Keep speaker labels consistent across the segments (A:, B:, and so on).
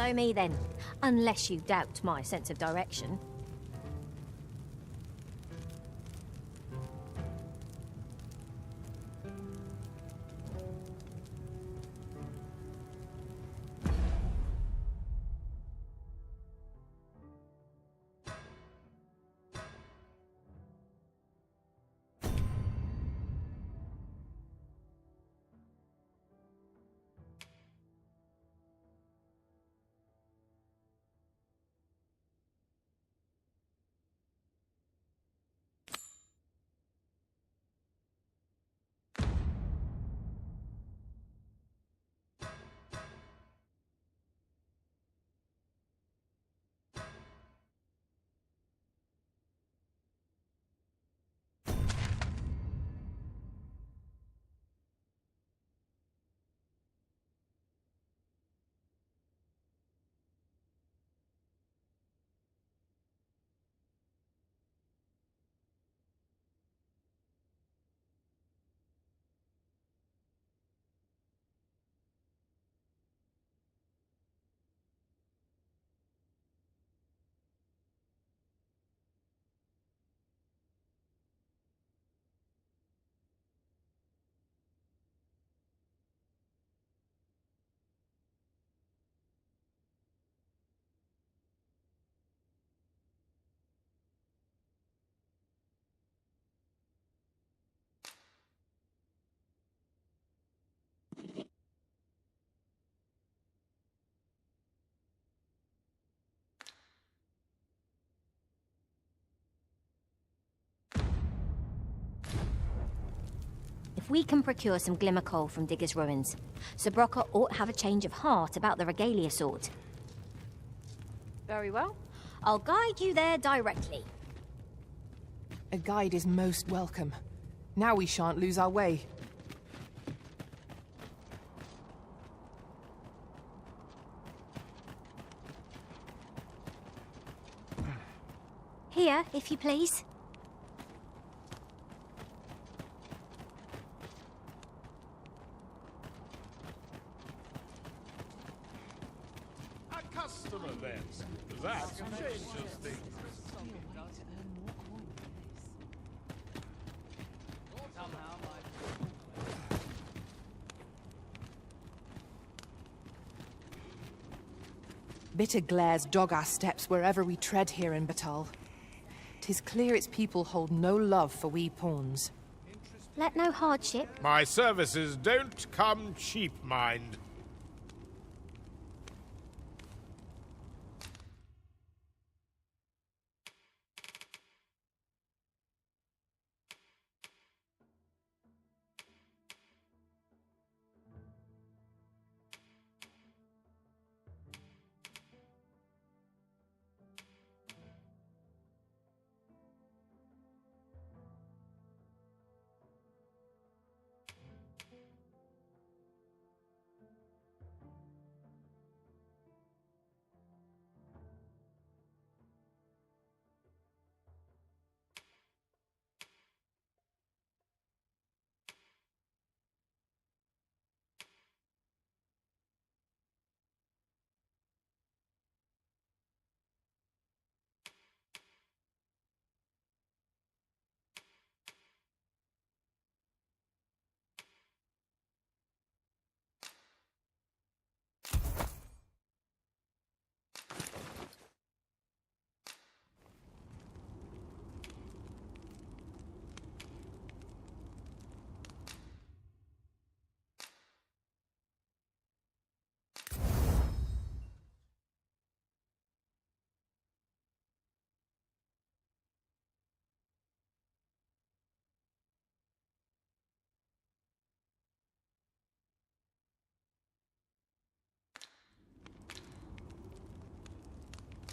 A: Follow me then, unless you doubt my sense of direction. If we can procure some glimmer coal from Digger's ruins, Sir Brocker ought to have a change of heart about the regalia sort. Very well. I'll guide you there directly.
B: A guide is most welcome. Now we shan't lose our way.
A: Here, if you please.
C: Customer then. That changes things.
B: Bitter glares dog our steps wherever we tread here in Batal. 'Tis clear its people hold no love for we pawns.
A: Let no hardship.
C: My services don't come cheap, mind.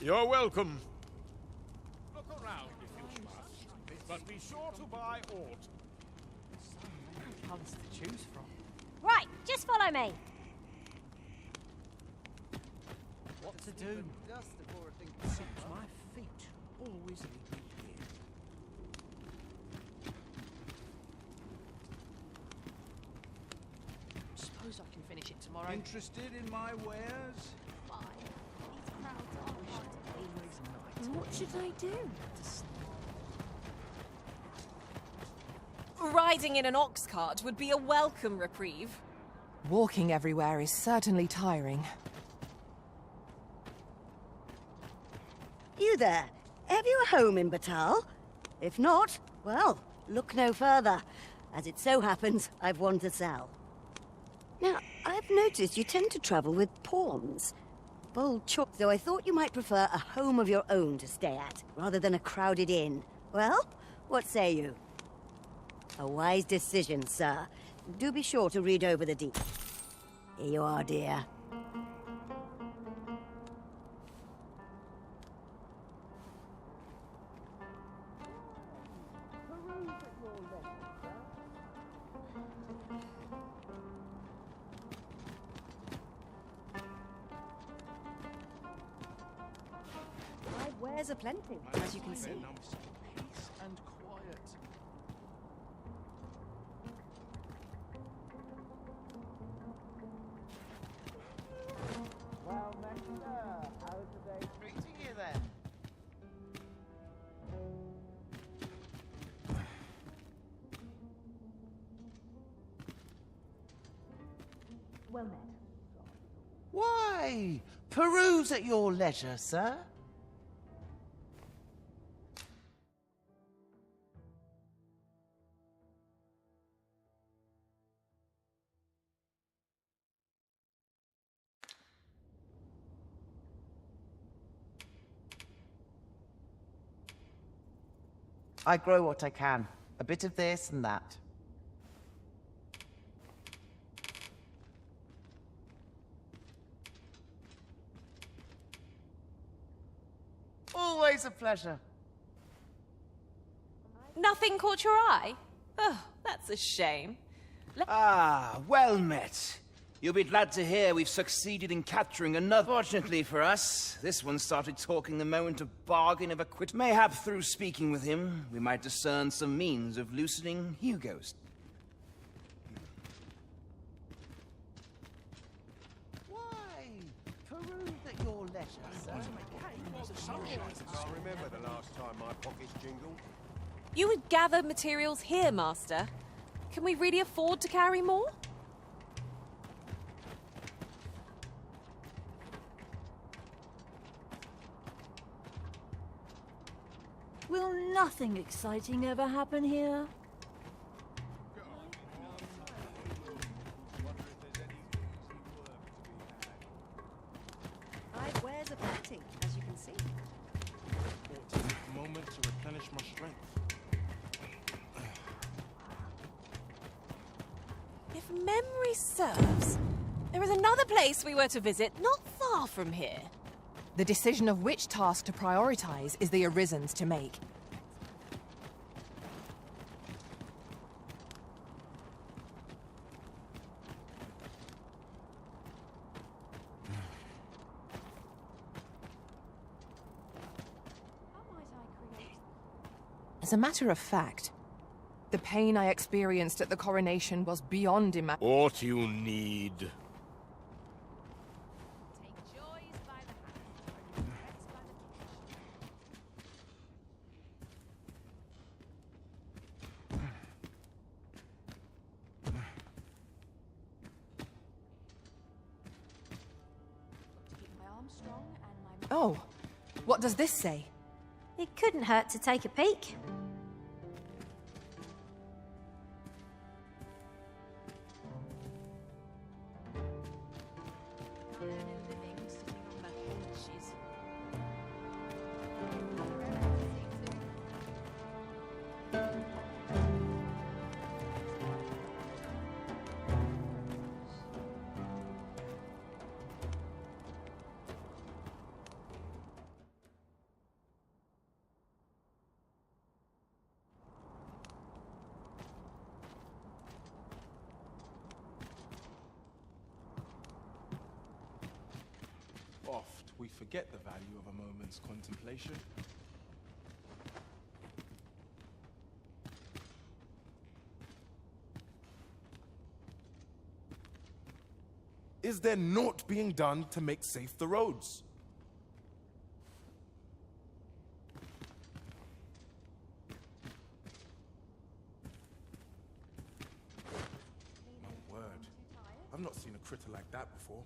C: You're welcome. Look around if you must, but be sure to buy aught.
D: Tons to choose from.
A: Right, just follow me.
D: What to do? Suits my feet. Always lead me here. Suppose I can finish it tomorrow.
E: Interested in my wares?
D: Fine.
E: should I do?
F: Riding in an ox cart would be a welcome reprieve.
B: Walking everywhere is certainly tiring.
G: You there? Have you a home in Batal? If not, well, look no further. As it so happens, I've one to sell. Now, I've noticed you tend to travel with pawns. Bold choice, though I thought you might prefer a home of your own to stay at, rather than a crowded inn. Well, what say you? A wise decision, sir. Do be sure to read over the deed. Here you are, dear. My wares are plenty, as you can see.
D: Peace and quiet. Well, Master, how's the day treating you then?
G: Well met.
H: Why? Peruse at your leisure, sir. I grow what I can. A bit of this and that. Always a pleasure.
F: Nothing caught your eye? Oh, that's a shame.
I: Ah, well met. You'll be glad to hear we've succeeded in capturing another. Fortunately for us, this one started talking the moment of bargain of acquit. Mayhap through speaking with him, we might discern some means of loosening Hugo's.
H: Why? Peruse at your leisure, sir.
C: I remember the last time my pockets jingled.
F: You would gather materials here, Master. Can we really afford to carry more?
E: Will nothing exciting ever happen here?
G: My wares are plenty, as you can see.
C: A moment to replenish my strength.
F: If memory serves, there is another place we were to visit not far from here.
B: The decision of which task to prioritize is the Arisen's to make. As a matter of fact, the pain I experienced at the coronation was beyond imagination.
C: What you need.
B: Oh, what does this say?
A: It couldn't hurt to take a peek.
C: Oft we forget the value of a moment's contemplation. Is there naught being done to make safe the roads? I've not seen a critter like that before.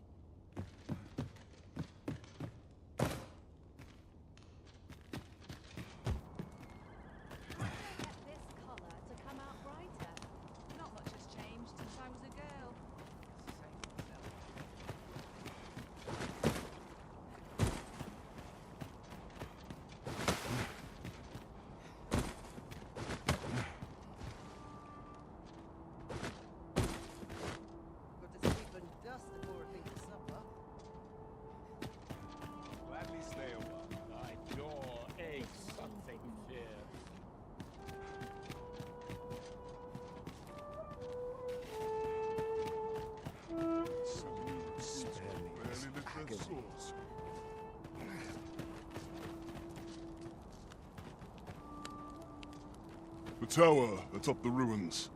F: This colour to come out brighter. Not much has changed since I was a girl.
D: Got to sleep and dust before I think of supper.
C: Gladly stay a while. I adore eggs, something fear.
J: The tower atop the ruins.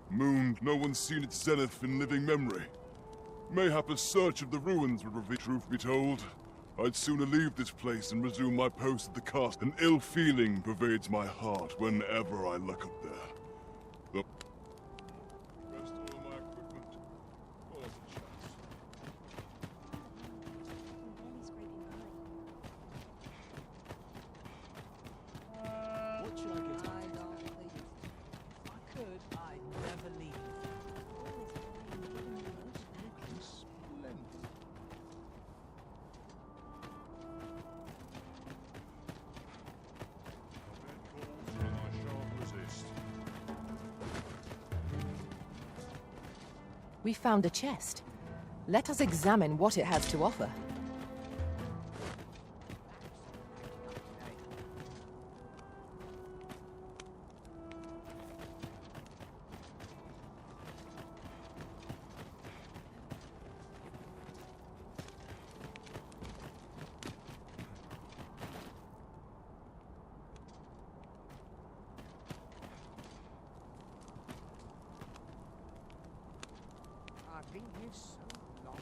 J: Moon, no one's seen its zenith in living memory. Mayhap a search of the ruins would reveal. Truth be told, I'd sooner leave this place and resume my post at the castle. An ill feeling pervades my heart whenever I look up there. The rest all my equipment falls to chance.
D: What should I get up to? If I could, I'd never leave.
B: We found a chest. Let us examine what it has to offer.
D: I've been here so long.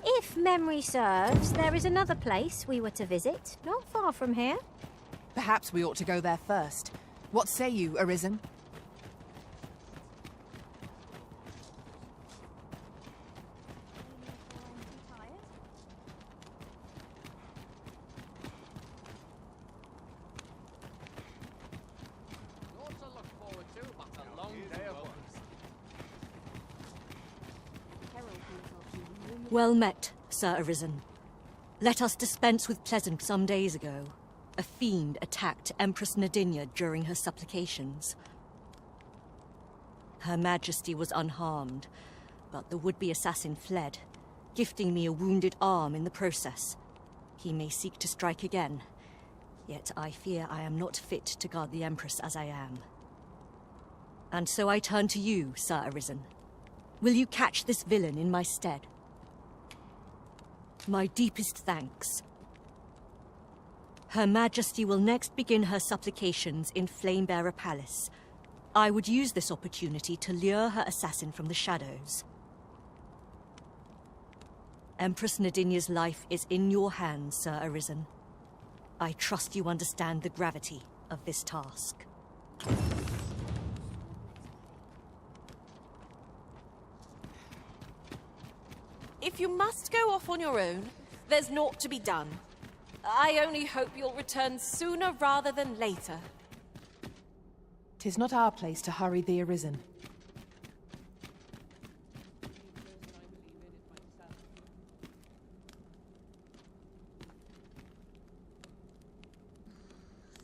A: If memory serves, there is another place we were to visit, not far from here.
B: Perhaps we ought to go there first. What say you, Arisen?
D: Lots to look forward to, but a long day of work.
K: Well met, Sir Arisen. Let us dispense with pleasant. Some days ago, a fiend attacked Empress Nadinia during her supplications. Her Majesty was unharmed, but the would-be assassin fled, gifting me a wounded arm in the process. He may seek to strike again, yet I fear I am not fit to guard the Empress as I am. And so I turn to you, Sir Arisen. Will you catch this villain in my stead? My deepest thanks. Her Majesty will next begin her supplications in Flamebearer Palace. I would use this opportunity to lure her assassin from the shadows. Empress Nadinia's life is in your hands, Sir Arisen. I trust you understand the gravity of this task.
F: If you must go off on your own, there's naught to be done. I only hope you'll return sooner rather than later.
B: 'Tis not our place to hurry the Arisen.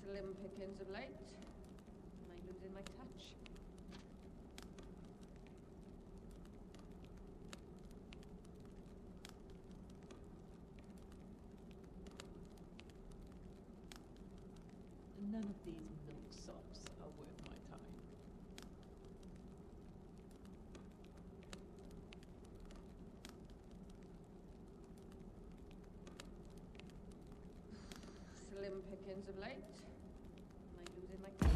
L: Slim pickings of late. Am I losing my touch? None of these milksops are worth my time. Slim pickings of late. Am I losing my touch?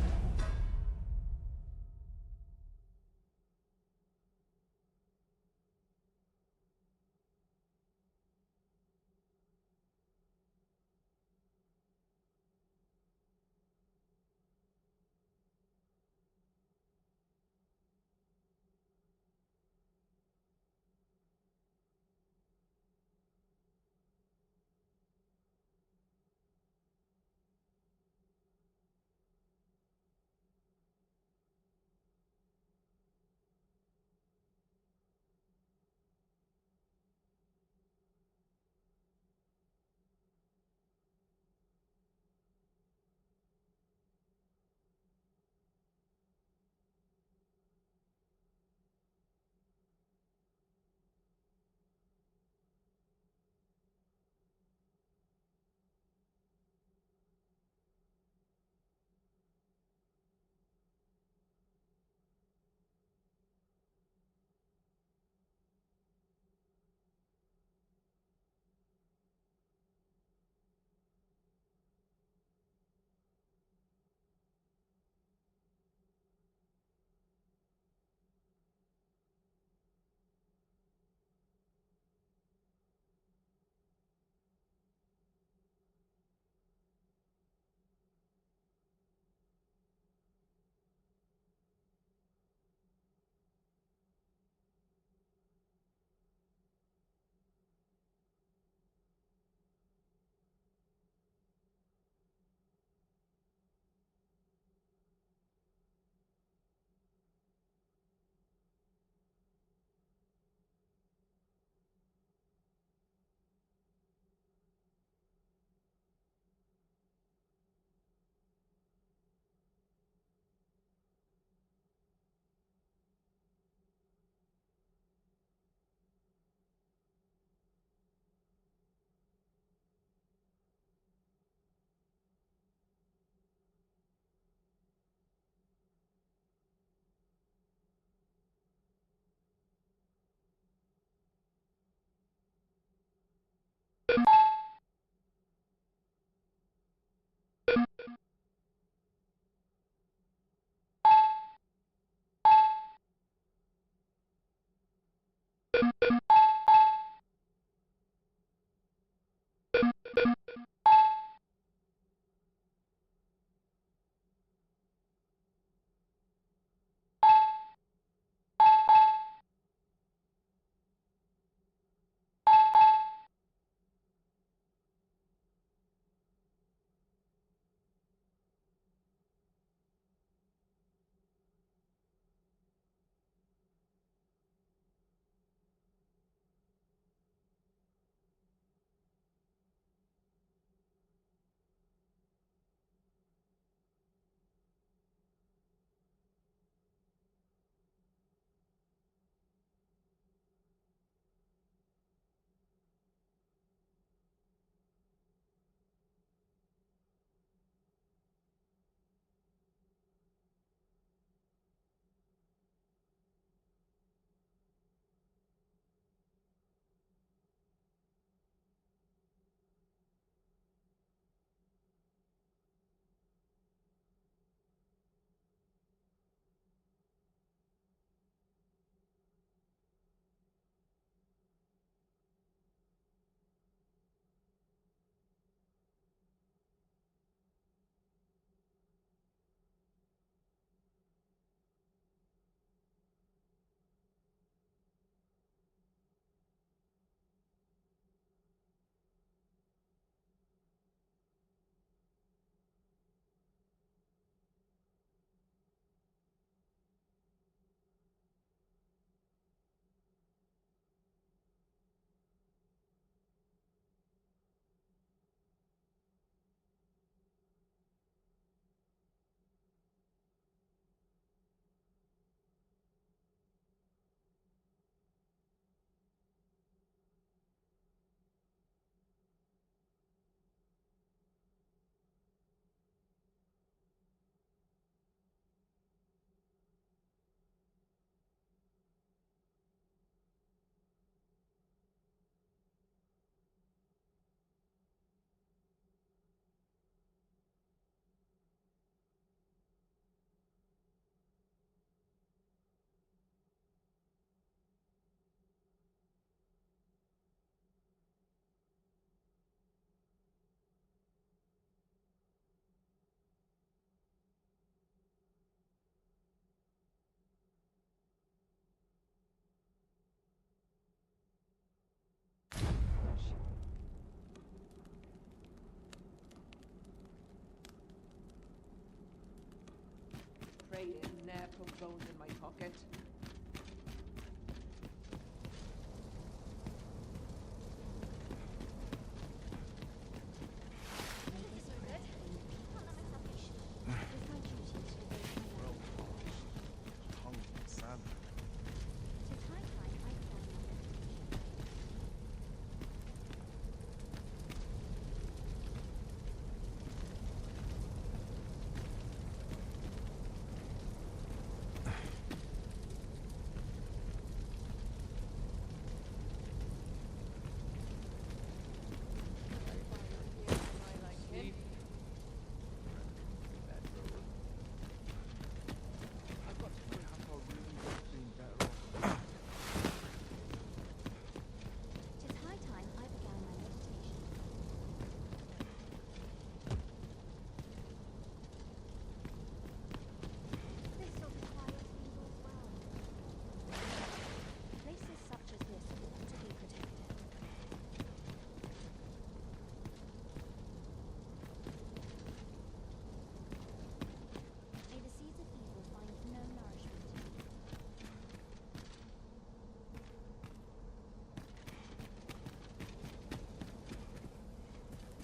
D: bones in my pocket.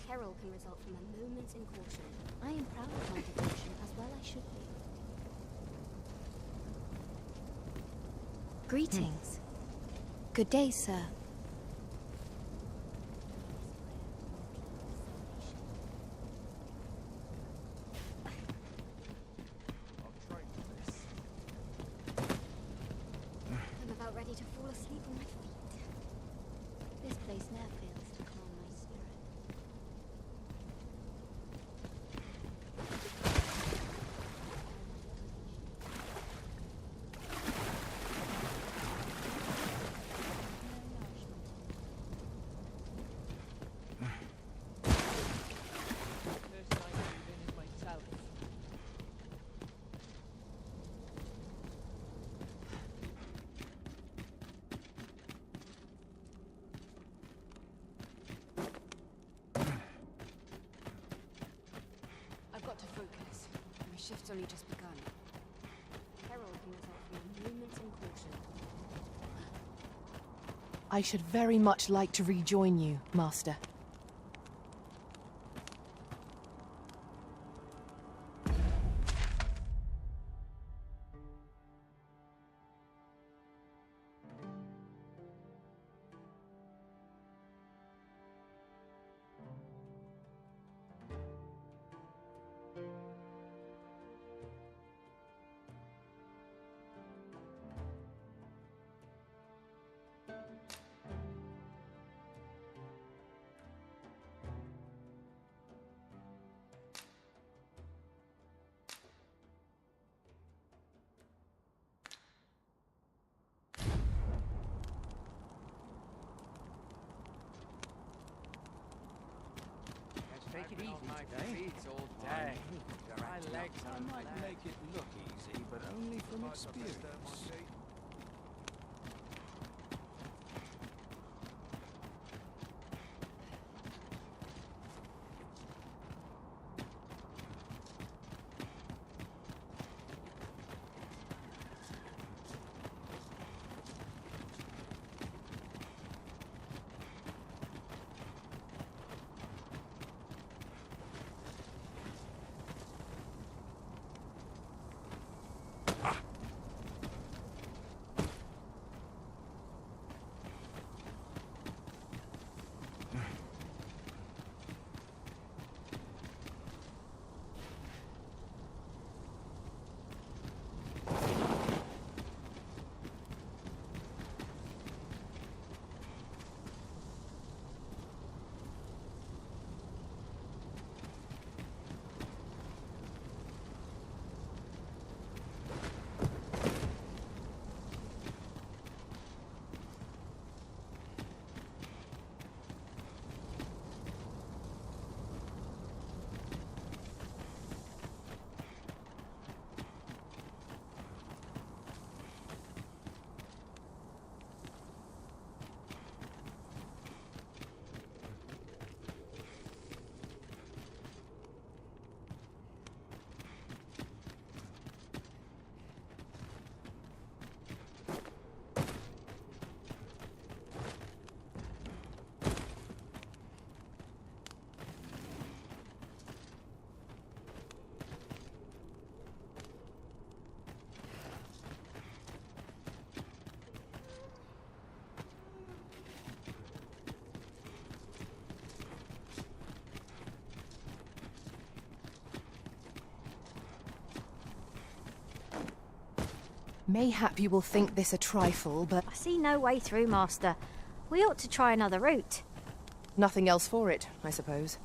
A: Peril can result from a moment's incaution. I am proud of my devotion, as well I should be. Greetings. Good day, sir. I'm about ready to fall asleep on my feet. This place never fails to calm my spirit.
M: Shift's only just begun. Peril can result from a moment's incaution.
B: I should very much like to rejoin you, Master.
D: Take it easy today. All day. My legs
C: I might make it look easy, but only from experience.
B: Mayhap you will think this a trifle, but
A: I see no way through, Master. We ought to try another route.
B: nothing else for it, I suppose.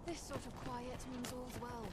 M: This sort of quiet means all's well.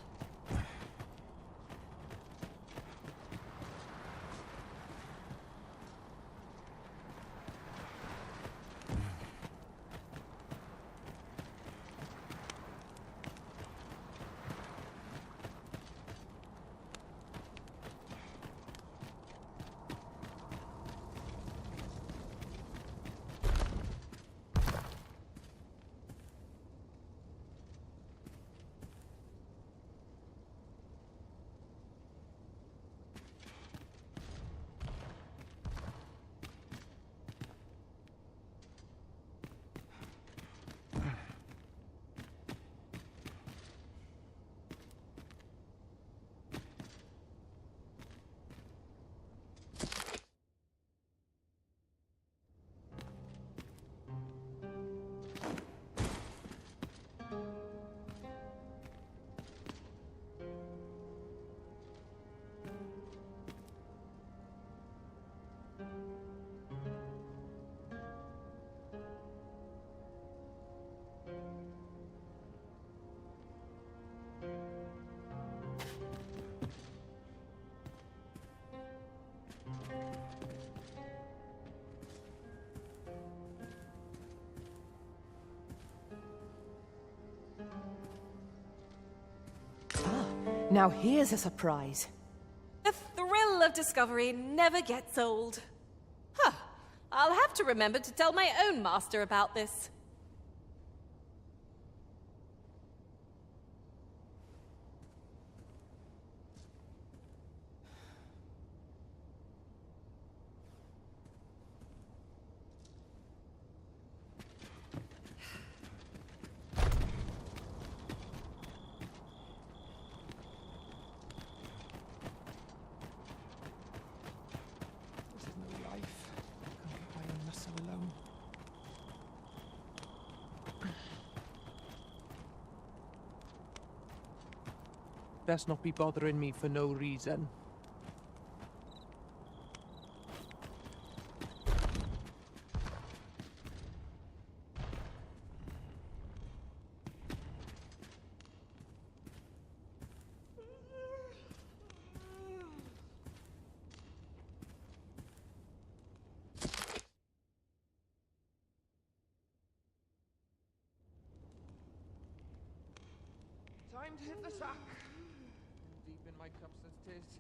B: Now here's a surprise.
F: The thrill of discovery never gets old. Huh. I'll have to remember to tell my own master about this.
D: Best not be bothering me for no reason. Time to hit the sack. Deep in my cups as it is.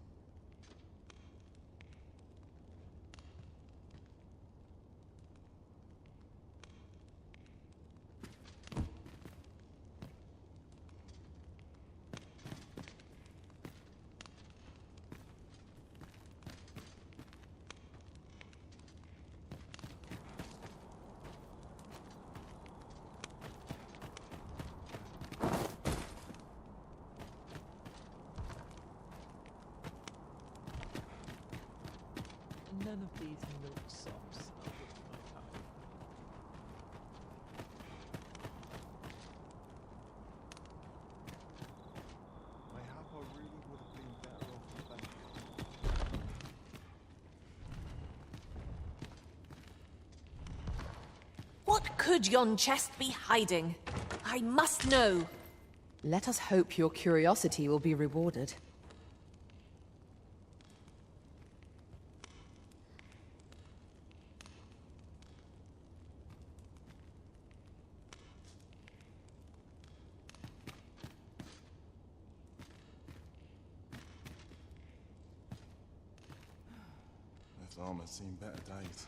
D: None of these milk sops are worth my time.
J: Mayhap I really would have been better off without you.
F: What could yon chest be hiding? I must know.
B: Let us hope your curiosity will be rewarded.
J: That armor's seen better days.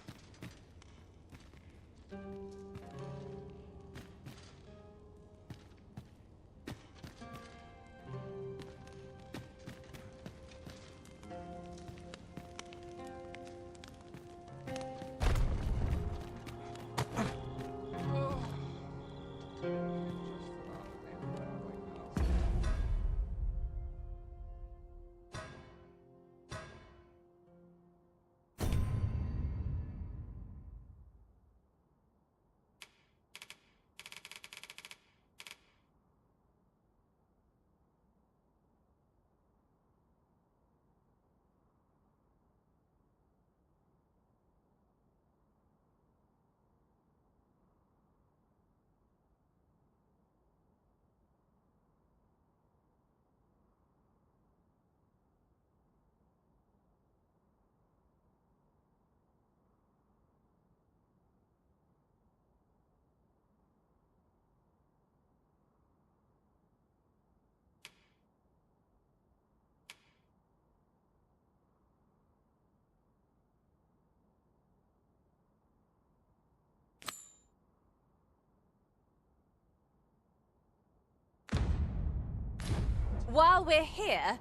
F: While we're here,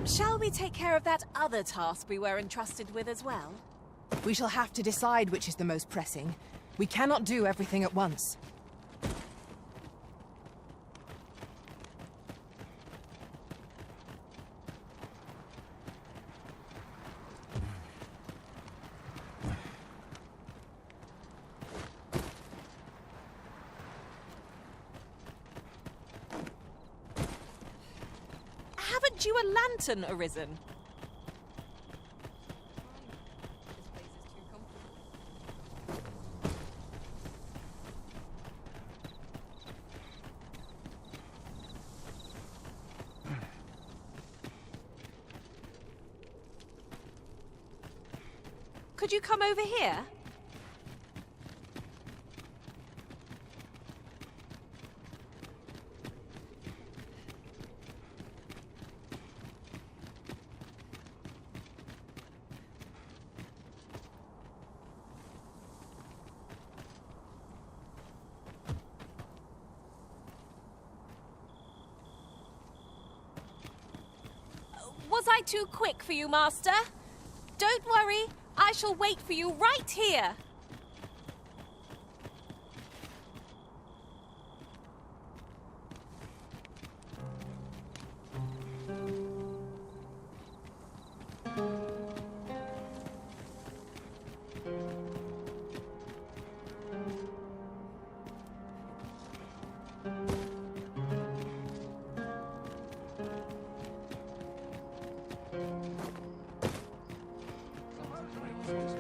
F: shall we take care of that other task we were entrusted with as well?
B: We shall have to decide which is the most pressing. We cannot do everything at once.
F: Haven't you a lantern arisen? Could you come over here? Was I too quick for you, Master? Don't worry, I shall wait for you right here.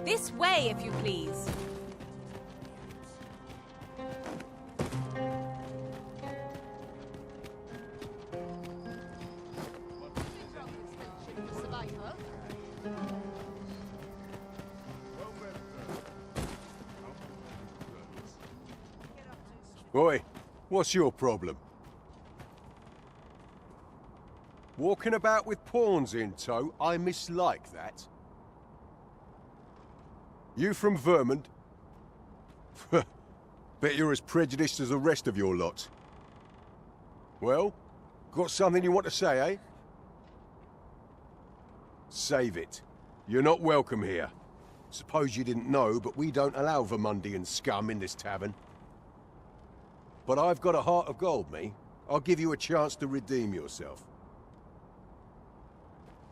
F: This way, if you please.
N: Oi, what's your problem? Walking about with pawns in tow, I mislike that. You from Vermont? Bet you're as prejudiced as the rest of your lot. Well, got something you want to say, eh? Save it. You're not welcome here. Suppose you didn't know, but we don't allow Vermundian scum in this tavern. But I've got a heart of gold, me. I'll give you a chance to redeem yourself.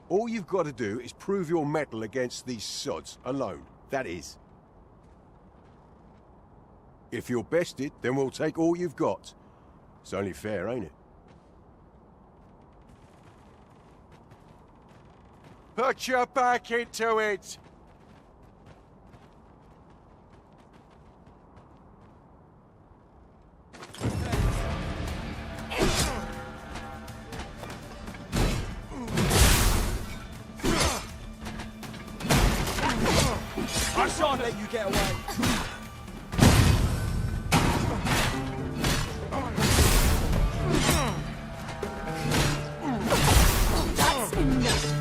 N: All you've got to do is prove your mettle against these sods, alone. That is. If you're bested, then we'll take all you've got. It's only fair, ain't it? Put your back into it!
O: I shan't let you get away.
E: That's enough.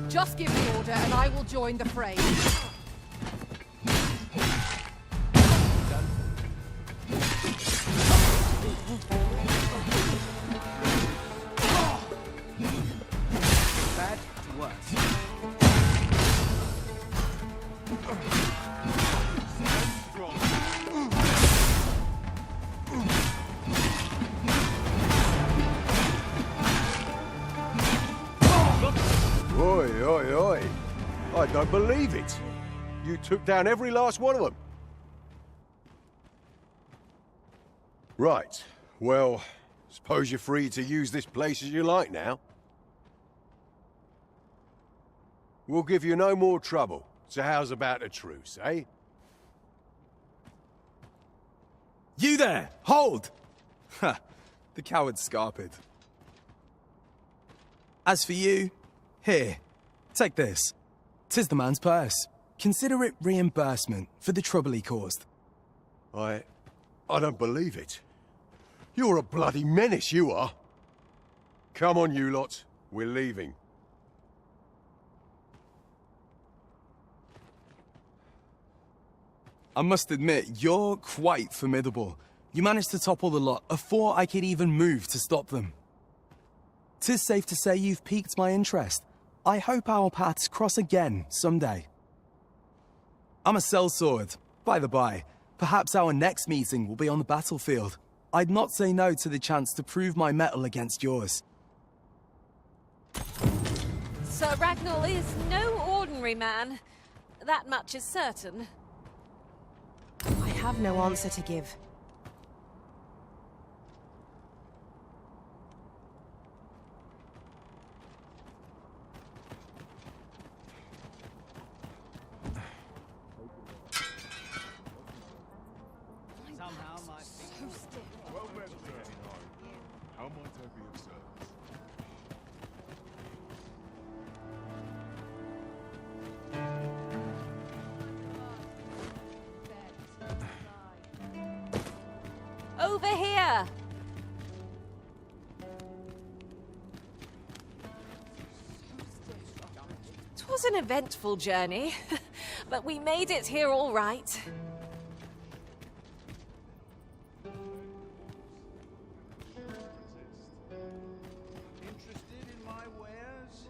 B: Just give the order and I will join the fray.
O: Bad to worse.
N: Oi, oi, oi. I don't believe it. You took down every last one of them. Right. Well, suppose you're free to use this place as you like now. We'll give you no more trouble. So how's about a truce, eh?
P: You there! Hold! Ha! The coward scarpered. As for you, here, take this. 'Tis the man's purse. Consider it reimbursement for the trouble he caused.
N: I don't believe it. You're a bloody menace, you are. Come on, you lot. We're leaving.
P: I must admit, you're quite formidable. You managed to topple the lot before I could even move to stop them. 'Tis safe to say you've piqued my interest. I hope our paths cross again someday. I'm a sellsword, by the by. Perhaps our next meeting will be on the battlefield. I'd not say no to the chance to prove my mettle against yours.
F: Sir Ragnall is no ordinary man. That much is certain.
B: I have no answer to give.
D: Somehow my feet
J: Well met, sir. How might I be of service?
F: Over here! 'Twas an eventful journey, but we made it here all right.
H: Interested in my wares?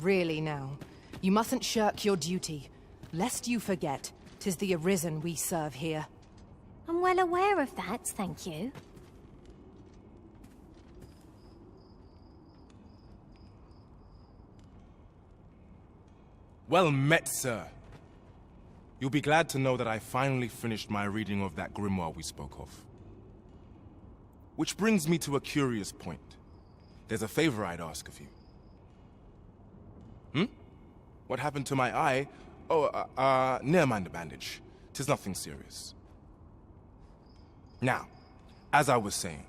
B: Really now, you mustn't shirk your duty. Lest you forget, 'tis the Arisen we serve here.
A: I'm well aware of that, thank you.
C: Well met, sir. You'll be glad to know that I finally finished my reading of that grimoire we spoke of. Which brings me to a curious point. There's a favor I'd ask of you. What happened to my eye? Oh, never mind the bandage. 'Tis nothing serious. Now, as I was saying,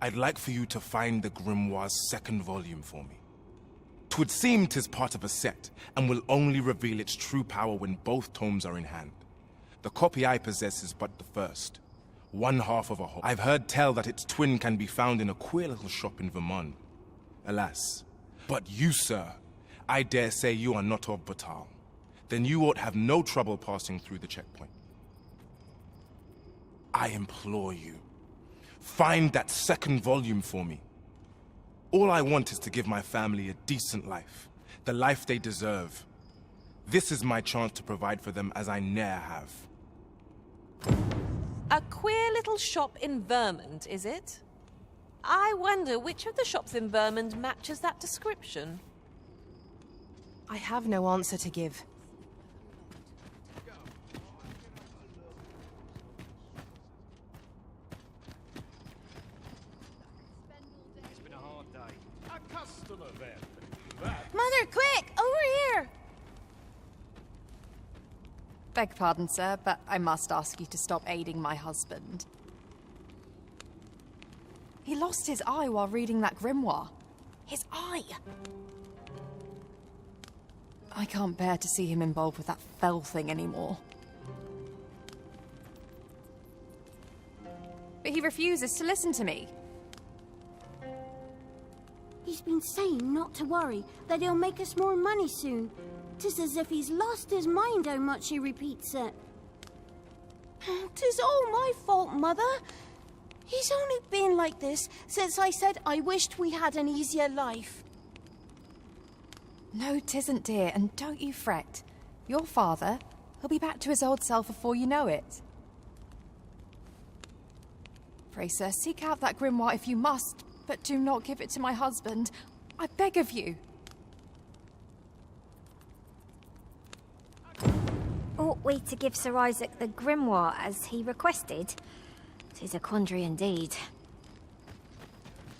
C: I'd like for you to find the grimoire's second volume for me. 'Twould seem 'tis part of a set, and will only reveal its true power when both tomes are in hand. The copy I possess is but the first, one half of a whole. I've heard tell that its twin can be found in a queer little shop in Vermont. Alas. But you, sir, I dare say you are not of Batal. Then you ought have no trouble passing through the checkpoint. I implore you, find that second volume for me. All I want is to give my family a decent life, the life they deserve. This is my chance to provide for them as I ne'er have.
F: A queer little shop in Vermont, is it? I wonder which of the shops in Vermont matches that description.
B: I have no answer to give.
D: It's been a hard day.
C: A customer then.
E: Mother, quick! Over here!
Q: Beg pardon, sir, but I must ask you to stop aiding my husband. He lost his eye while reading that grimoire. His eye! I can't bear to see him involved with that fell thing anymore. But he refuses to listen to me.
R: He's been saying not to worry, that he'll make us more money soon. 'Tis as if he's lost his mind how much he repeats it. 'Tis all my fault, Mother. He's only been like this since I said I wished we had an easier life.
Q: No, 'tisn't, dear, and don't you fret. Your father, he'll be back to his old self before you know it. Pray, sir, seek out that grimoire if you must, but do not give it to my husband. I beg of you.
A: ought we to give Sir Isaac the grimoire as he requested? 'Tis a quandary indeed.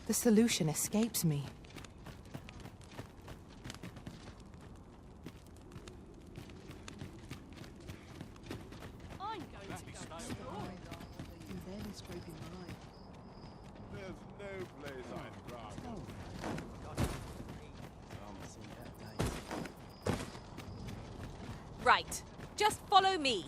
B: The solution escapes me.
J: There's no place I'd rather.
F: Right. Just follow me.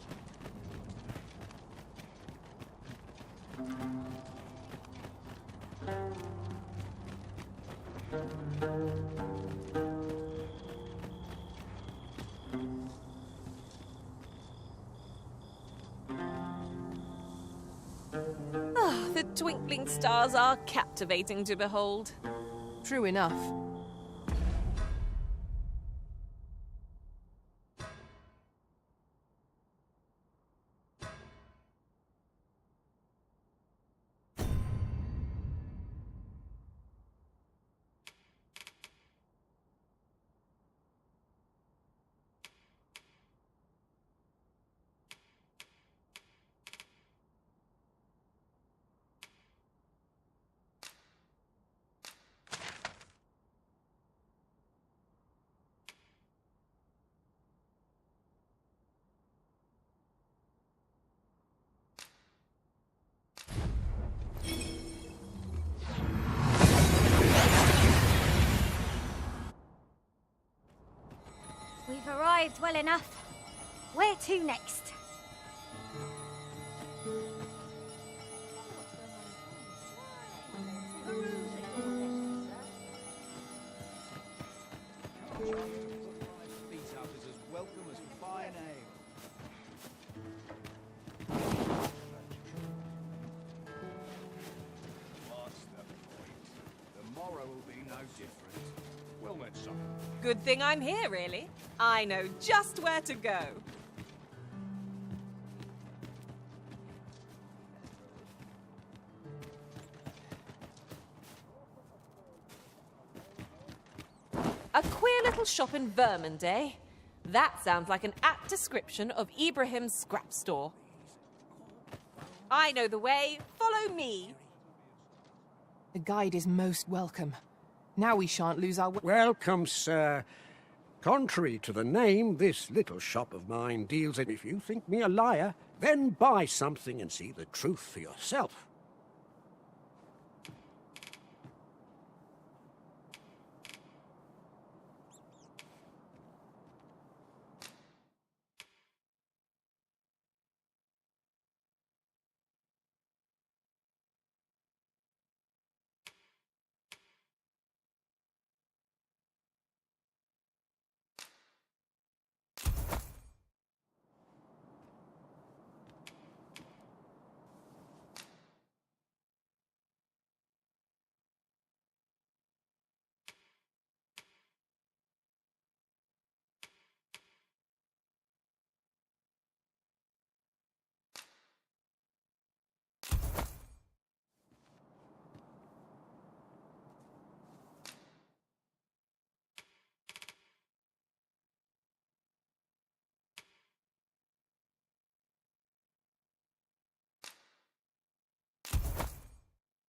F: The twinkling stars are captivating to behold.
B: True enough.
A: We've arrived well enough. Where to next?
O: Feet up is as welcome as fine ale.
N: What's the point? The morrow will be no different. Well met, son.
F: Good thing I'm here, really. I know just where to go. A queer little shop in Vermont, eh? That sounds like an apt description of Ibrahim's scrap store. I know the way. Follow me.
B: The guide is most welcome. Now we shan't lose our...
S: Welcome, sir. Contrary to the name, this little shop of mine deals in... If you think me a liar, then buy something and see the truth for yourself.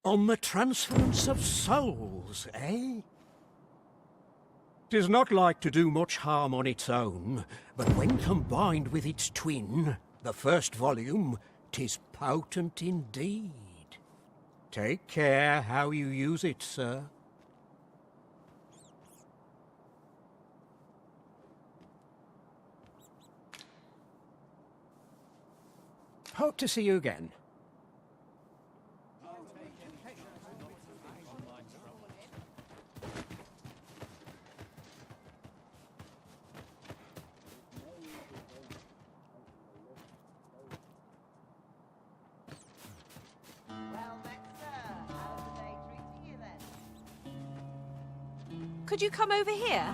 S: On the transference of souls, eh? 'Tis not like to do much harm on its own, but when combined with its twin, the first volume, 'tis potent indeed. Take care how you use it, sir. Hope to see you again.
F: Could you come over here?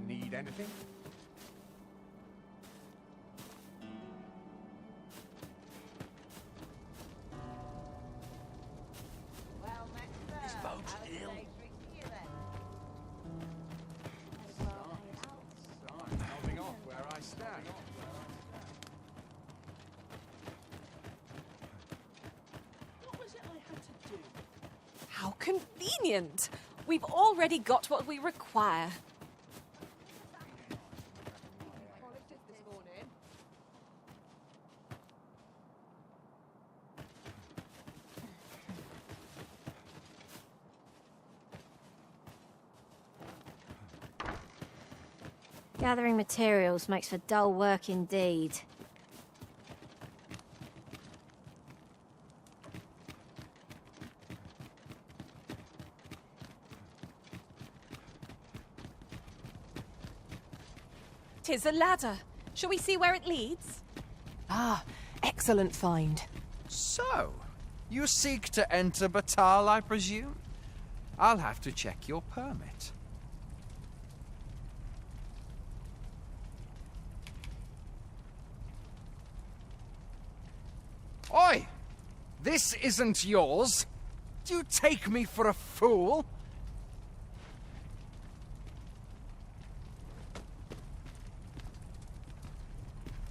S: Need
C: anything?
D: This boat's ill.
C: Holding off where I stand.
D: What was it I had to do?
F: How convenient! We've already got what we require.
A: Gathering materials makes for dull work indeed.
F: Tis a ladder. Shall we see where it leads?
B: Ah, excellent find.
O: So, you seek to enter Batal, I presume? I'll have to check your permit. Oi! This isn't yours. Do you take me for a fool?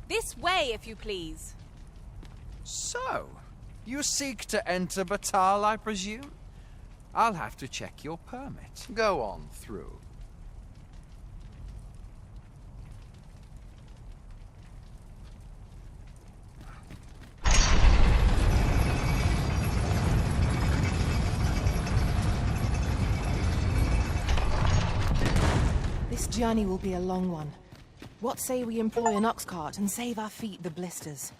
F: This way, if you please.
O: So, you seek to enter Batal, I presume? I'll have to check your permit. Go on through.
B: This journey will be a long one. What say we employ an ox cart and save our feet the blisters?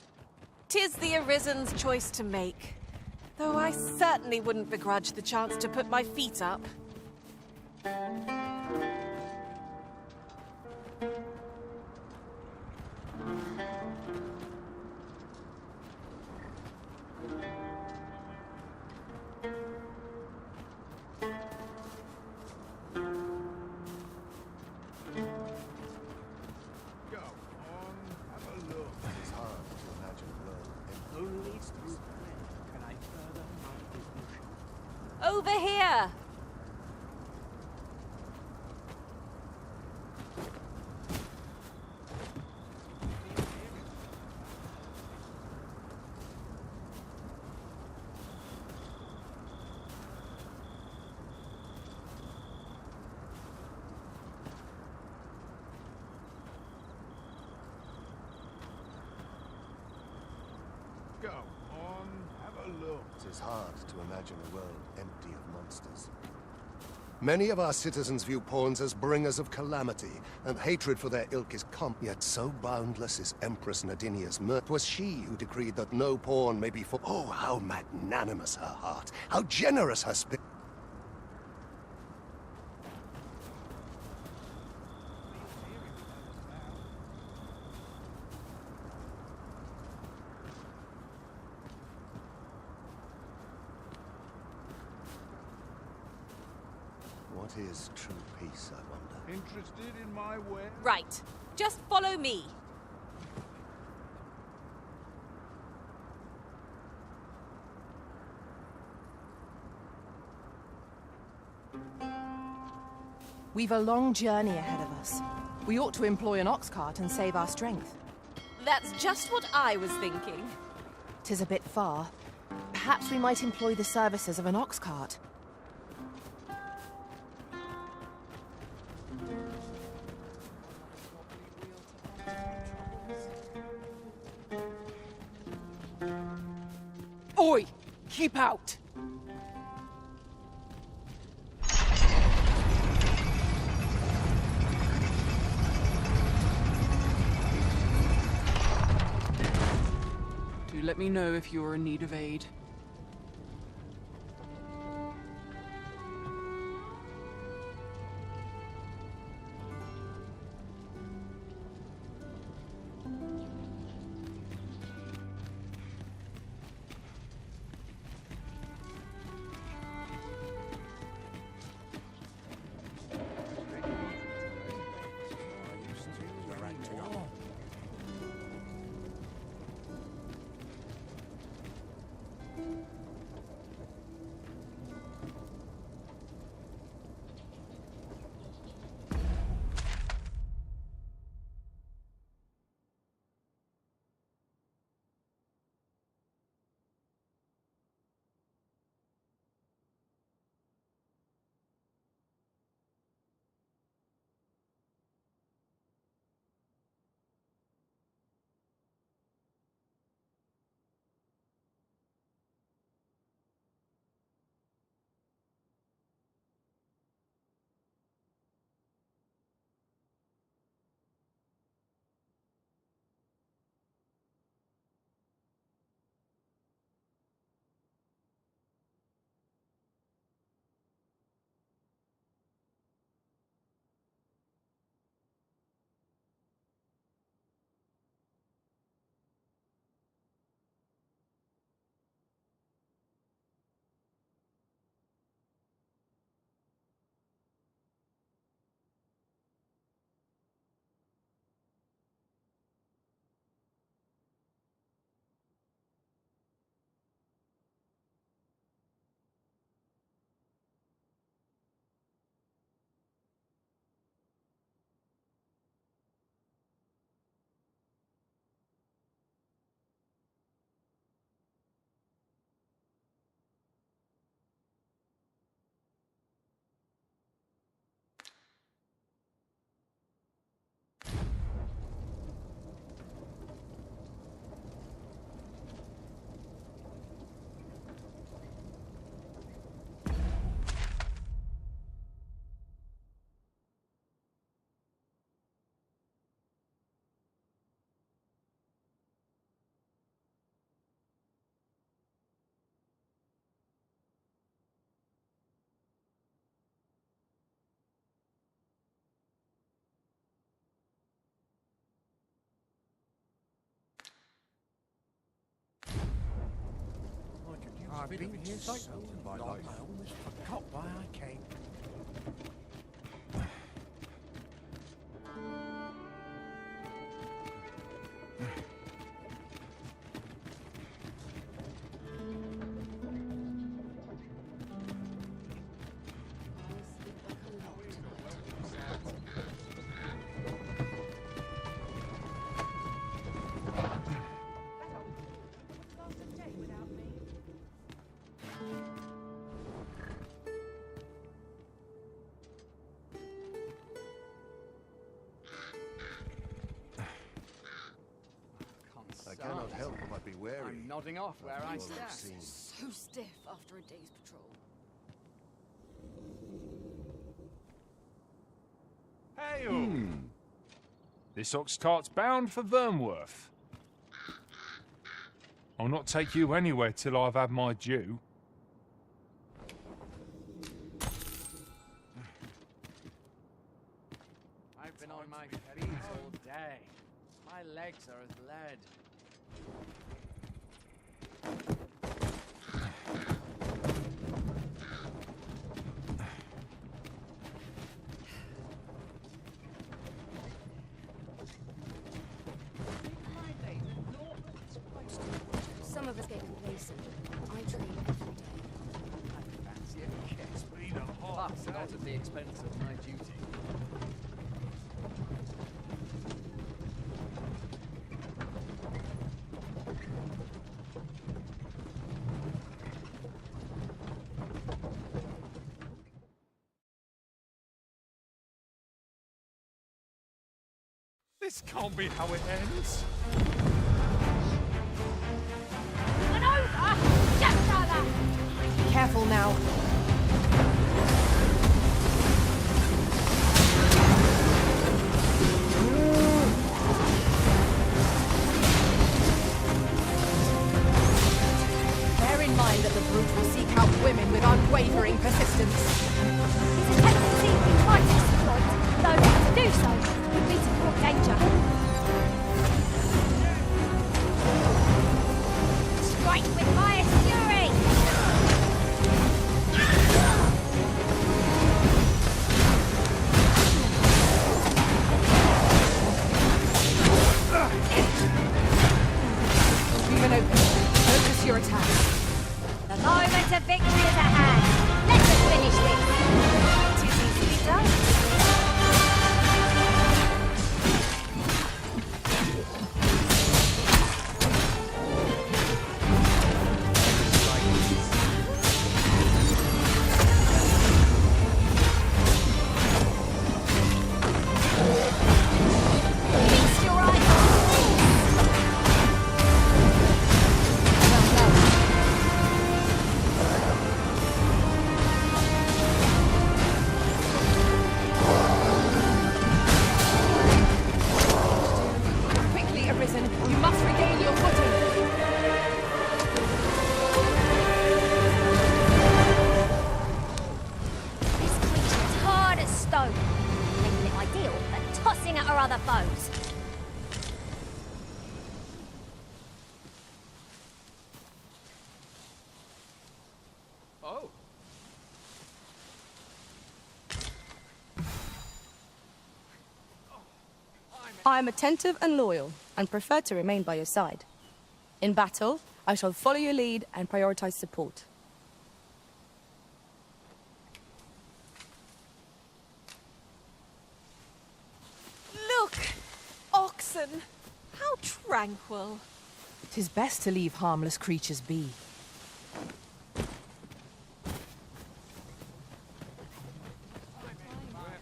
F: 'Tis the Arisen's choice to make. Though I certainly wouldn't begrudge the chance to put my feet up. Over here!
J: Go on, have a look.
N: It is hard to imagine a world empty of monsters. Many of our citizens view pawns as bringers of calamity, and hatred for their ilk is yet so boundless is Empress Nadinia's mirth. 'Twas she who decreed that no pawn may be for— Oh, how magnanimous her heart! How generous her spirit! What is true peace, I wonder?
J: Interested in my way?
F: Right. Just follow me.
B: We've a long journey ahead of us. We ought to employ an ox cart and save our strength.
F: That's just what I was thinking.
B: 'Tis a bit far. Perhaps we might employ the services of an ox cart. Oi! Keep out!
T: Do let me know if you're in need of aid.
S: I've been here so long, I almost forgot why I came.
N: I cannot help but be wary.
D: I'm nodding off where I stand.
M: So stiff after a day's patrol.
U: Hey, This ox cart's bound for Vernworth. I'll not take you anywhere till I've had my due.
D: I've been on my feet all day. My legs are as lead.
M: Some of us get complacent. I train every day.
D: I fancy a kick. Plus, not at the expense of my duty.
U: This can't be how it ends.
A: One over! Yes, brother!
B: Careful now. Bear in mind that the brute will seek out women with unwavering persistence.
A: His tendency he might exploit, though to do so would be to court danger. Strike with highest fury!
B: Even open. Focus your attack.
A: The moment of victory is at hand. Let us finish this. It is easily done. Feast your eyes
B: Quickly arisen. You must regain your footing.
A: This creature is hard as stone, making it ideal for tossing at our other foes.
D: Oh.
V: I am attentive and loyal, and prefer to remain by your side. In battle, I shall follow your lead and prioritize support.
F: Look! Oxen! How tranquil.
B: 'Tis best to leave harmless creatures be.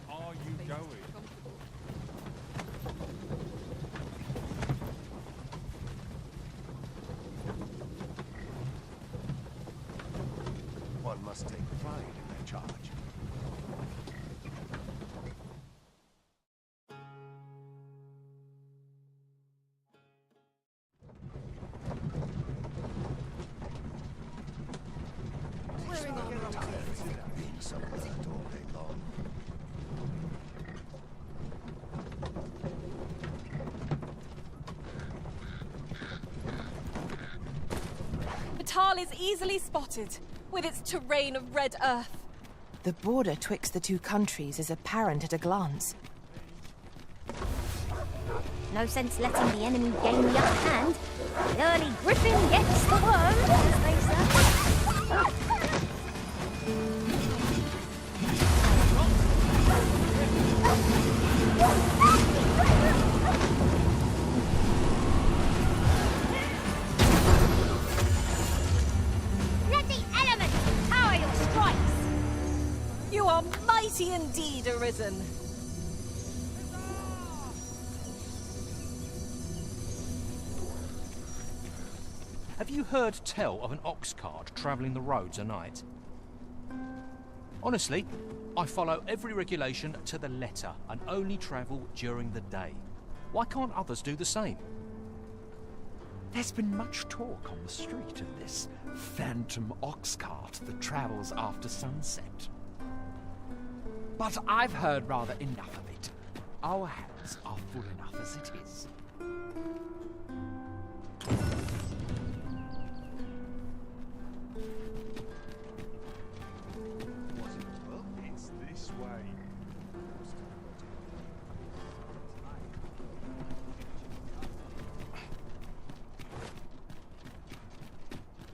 U: Where are you going?
N: One must take pride in their charge.
M: Wearing our
N: Tired without being so alert all day long.
F: Batal Batal is easily spotted, with its terrain of red earth.
B: The border twixt the two countries is apparent at a glance.
A: No sense letting the enemy gain the upper hand. The early griffin gets the worm, as they say. Let the elements power your strikes!
F: You are mighty indeed, Arisen.
D: Have you heard tell of an ox cart travelling the roads at night? Honestly, I follow every regulation to the letter and only travel during the day. Why can't others do the same?
G: There's been much talk on the street of this phantom ox cart that travels after sunset. But I've heard rather enough of it. Our hands are full enough as it is.
U: It's this way.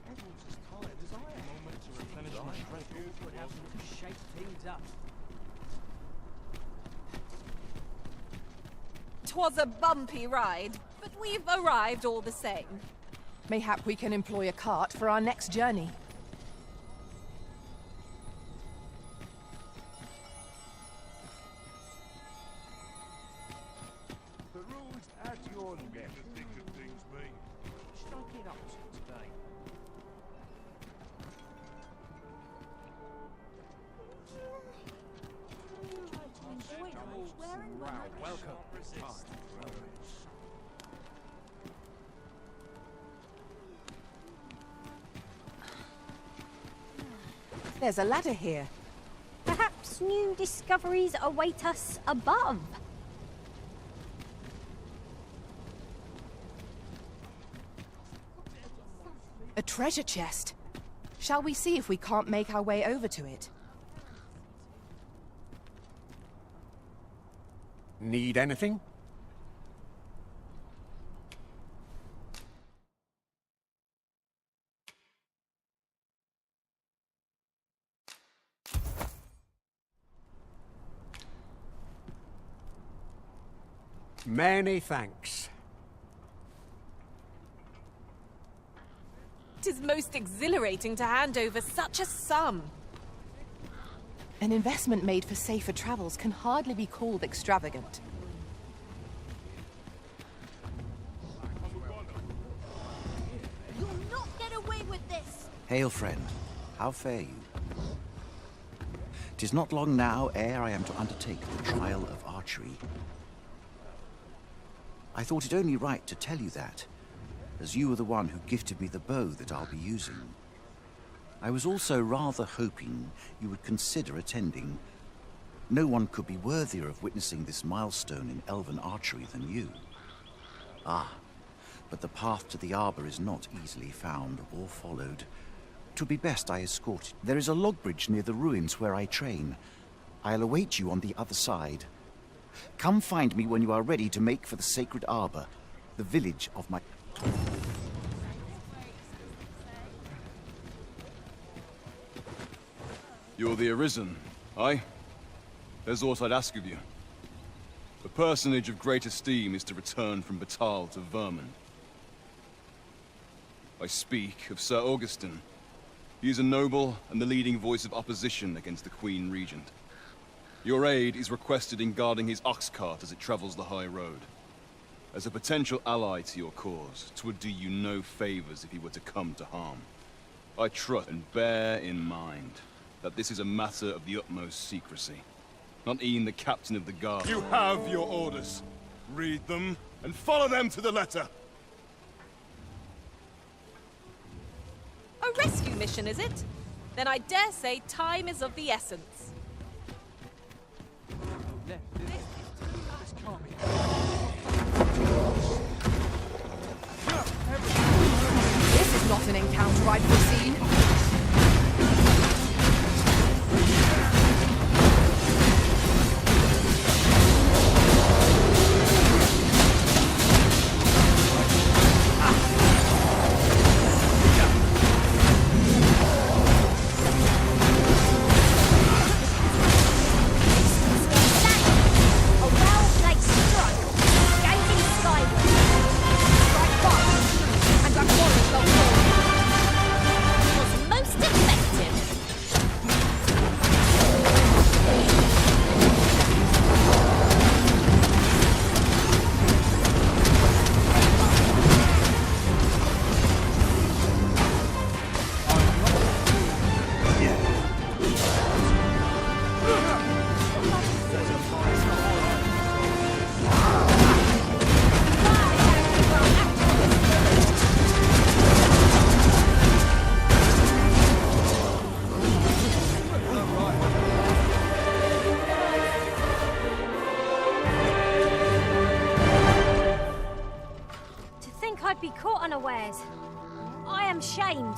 D: Everyone's as tired as I am. Moment to replenish my strength. Would have to shake things up.
F: 'Twas a bumpy ride, but we've arrived all the same.
B: Mayhap we can employ a cart for our next journey.
U: The rules at your left. Think of things mean.
D: Strike it up today.
G: Welcome.
B: There's a ladder here.
A: Perhaps new discoveries await us above.
B: A treasure chest. Shall we see if we can't make our way over to it?
S: Need anything? Many thanks.
F: 'Tis most exhilarating to hand over such a sum.
B: An investment made for safer travels can hardly be called extravagant.
R: You'll not get away with this!
I: Hail, friend. How fare you? 'Tis not long now ere I am to undertake the trial of archery. I thought it only right to tell you that, as you were the one who gifted me the bow that I'll be using. I was also rather hoping you would consider attending. No one could be worthier of witnessing this milestone in elven archery than you. Ah, but the path to the arbor is not easily found or followed. 'Twould be best I escort. There is a log bridge near the ruins where I train. I'll await you on the other side. Come find me when you are ready to make for the sacred arbor, the village of my...
J: You're the Arisen, aye? There's aught I'd ask of you. A personage of great esteem is to return from Batal to Vermin. I speak of Sir Augustin. He is a noble and the leading voice of opposition against the Queen Regent. Your aid is requested in guarding his ox cart as it travels the high road. As a potential ally to your cause, 'twould do you no favors if he were to come to harm. I trust and bear in mind that this is a matter of the utmost secrecy. Not even the captain of the guard. You have your orders. Read them and follow them to the letter.
F: A rescue mission, is it? Then I dare say time is of the essence.
B: This is not an encounter I'd foreseen.
A: I'd be caught unawares. I am shamed.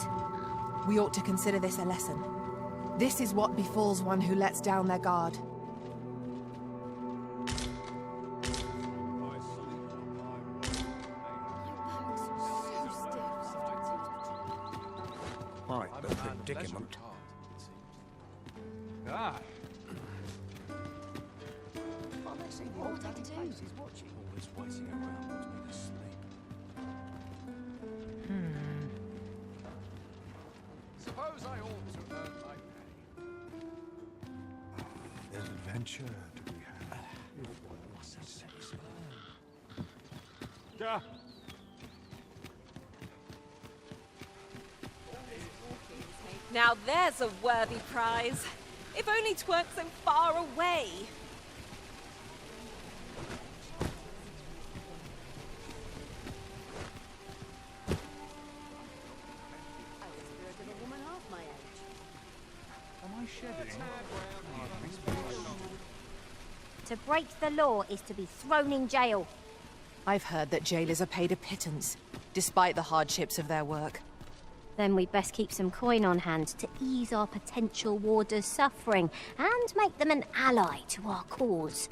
B: We ought to consider this a lesson. This is what befalls one who lets down their guard.
S: Quite the predicament.
D: Ah.
M: What would they do?
C: Always waiting around puts me to sleep.
G: Suppose I ought to earn my pay.
U: What adventure do we have?
D: Yeah.
F: Now there's a worthy prize. If only 'tweren't so far away.
A: To break the law is to be thrown in jail.
B: I've heard that jailers are paid a pittance, despite the hardships of their work.
A: Then we'd best keep some coin on hand to ease our potential warders' suffering and make them an ally to our cause.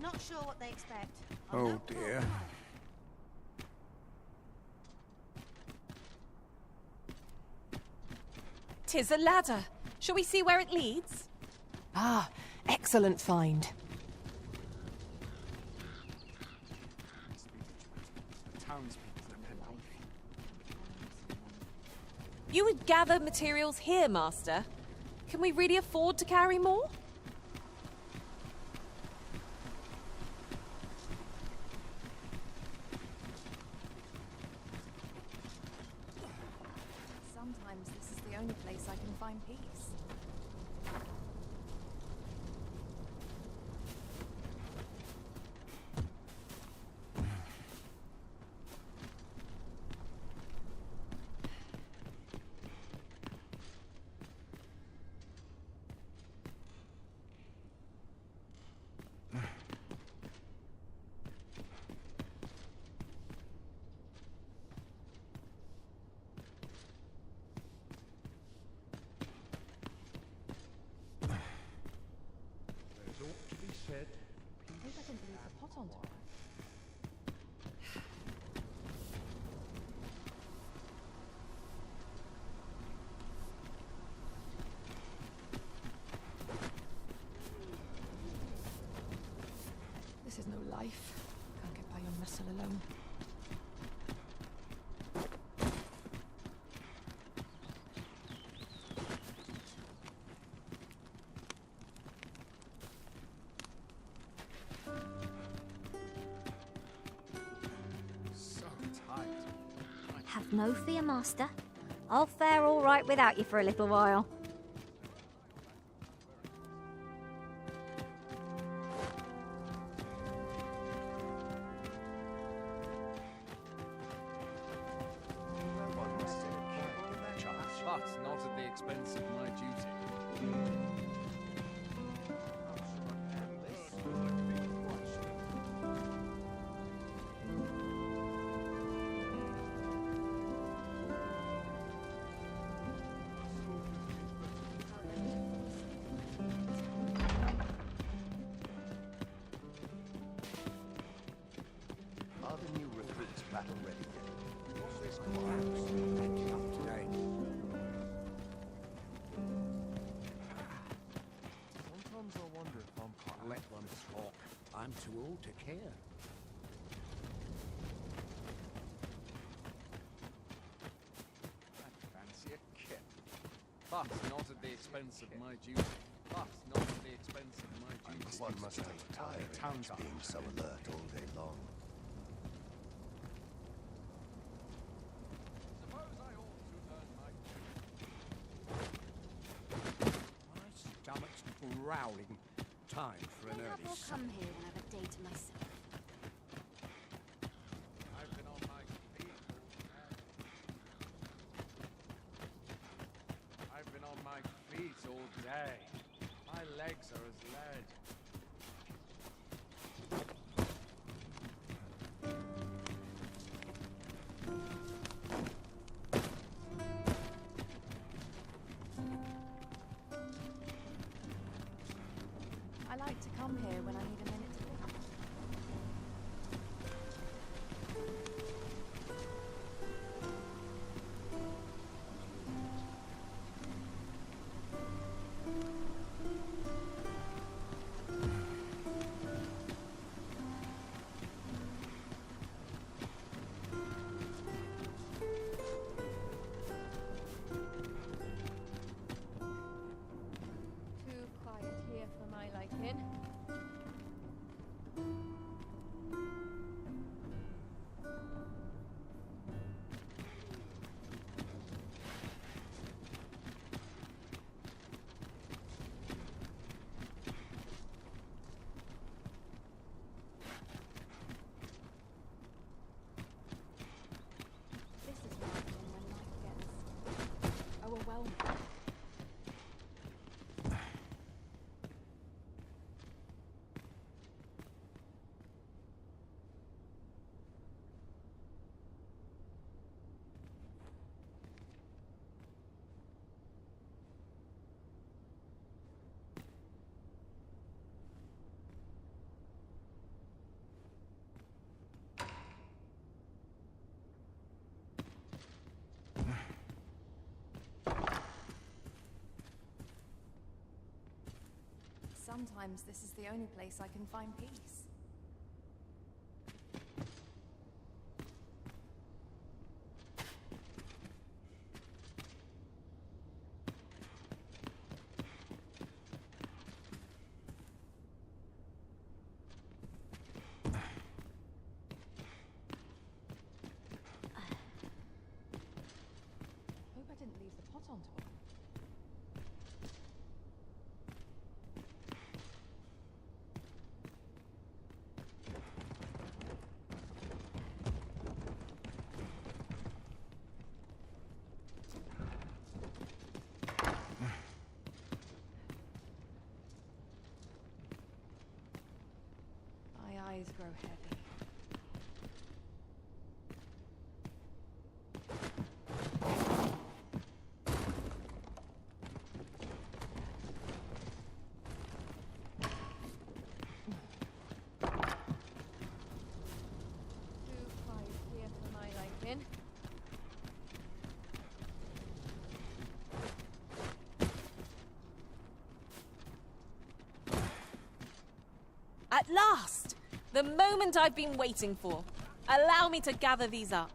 M: Not sure what they expect.
U: Oh dear.
F: Tis a ladder. Shall we see where it leads?
B: Ah, excellent find.
F: You would gather materials here, Master. Can we really afford to carry more?
Q: Sometimes this is the only place I can find peace. Maybe I can leave the pot on top. This is no life. Can't get by on muscle alone.
A: Have no fear, Master. I'll fare all right without you for a little while.
G: But not at the expense of my duty.
N: Are the new recruits battle ready yet? What's this up to date?
S: Sometimes I wonder if I'm quite let one talk. I'm too old to care.
G: Fancy a kip. But not at the expense of my duty. But not at the expense of my duty.
N: One must take time being so alert all day long.
S: My stomach's growling. Time for an
M: Maybe
S: early
M: I'll
S: supper.
M: come here and have a day to myself.
G: I've
Q: come here when I need a minute to think.
M: Too quiet here for my liking.
Q: This is what I mean when life gets overwhelming. Sometimes this is the only place I can find peace. Hope I didn't leave the pot on top. My eyes grow heavy.
M: Too quiet here for my liking.
F: At last! The moment I've been waiting for. Allow me to gather these up.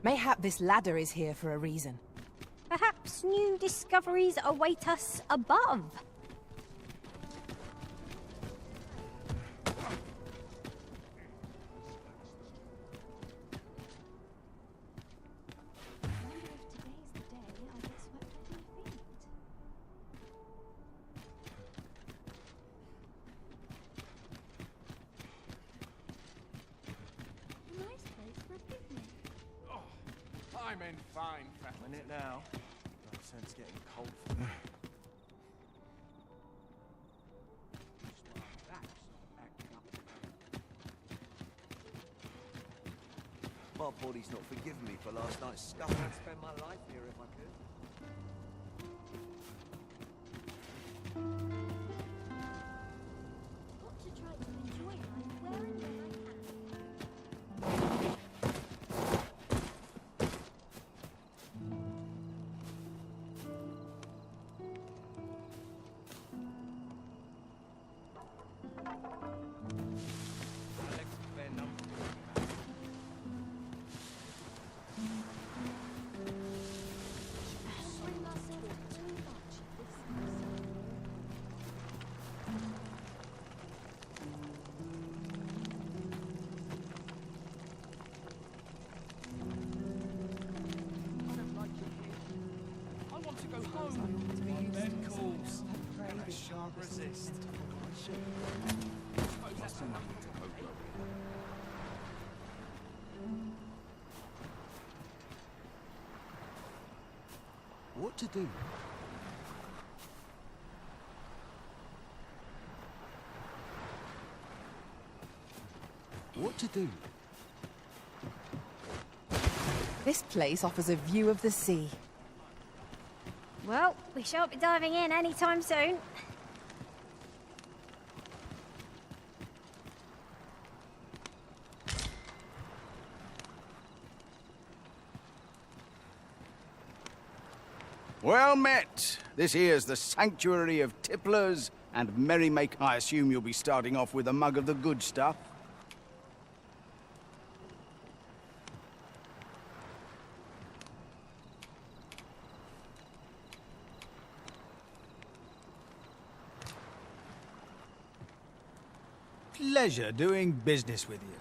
B: Mayhap this ladder is here for a reason.
A: Perhaps new discoveries await us above.
M: Nice place for a picnic.
U: I'm in fine
K: In it now. No sense getting cold for me. My body's not forgiven me for last night's scuffle. I'd spend my life here if I could.
M: Got to try to enjoy life where and when I can.
I: What to do? What to do?
B: This place offers a view of the sea.
A: Well, we shan't be diving in anytime soon.
I: Well met. This here's the sanctuary of tipplers and merrymake. I assume you'll be starting off with a mug of the good stuff.
L: Pleasure doing business with you.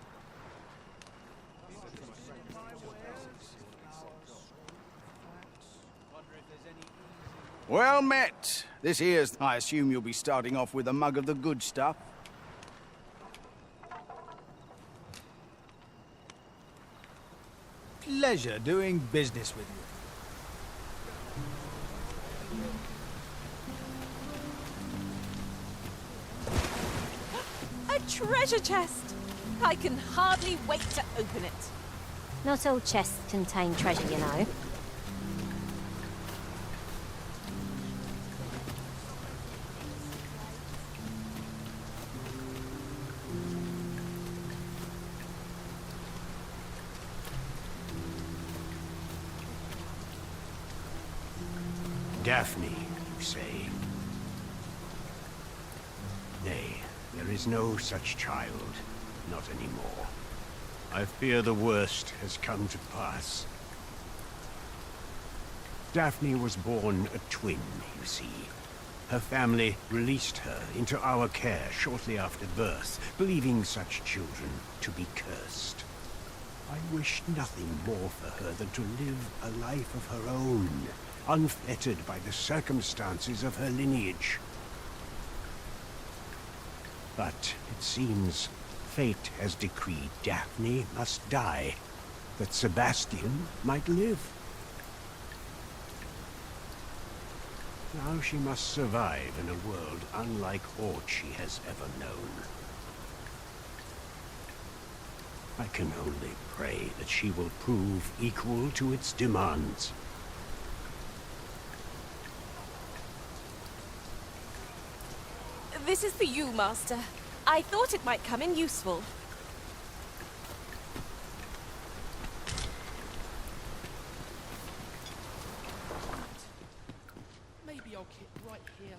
I: Well met. This here's... I assume you'll be starting off with a mug of the good stuff.
L: Pleasure doing business with you.
F: A treasure chest! I can hardly wait to open it.
A: Not all chests contain treasure, you know.
S: Daphne, you say? Nay, there is no such child. Not anymore. I fear the worst has come to pass. Daphne was born a twin, you see. Her family released her into our care shortly after birth, believing such children to be cursed. I wished nothing more for her than to live a life of her own, unfettered by the circumstances of her lineage. But it seems fate has decreed Daphne must die, that Sebastian might live. Now she must survive in a world unlike aught she has ever known. I can only pray that she will prove equal to its demands.
F: This is for you, Master. I thought it might come in useful.
T: Maybe I'll keep right here.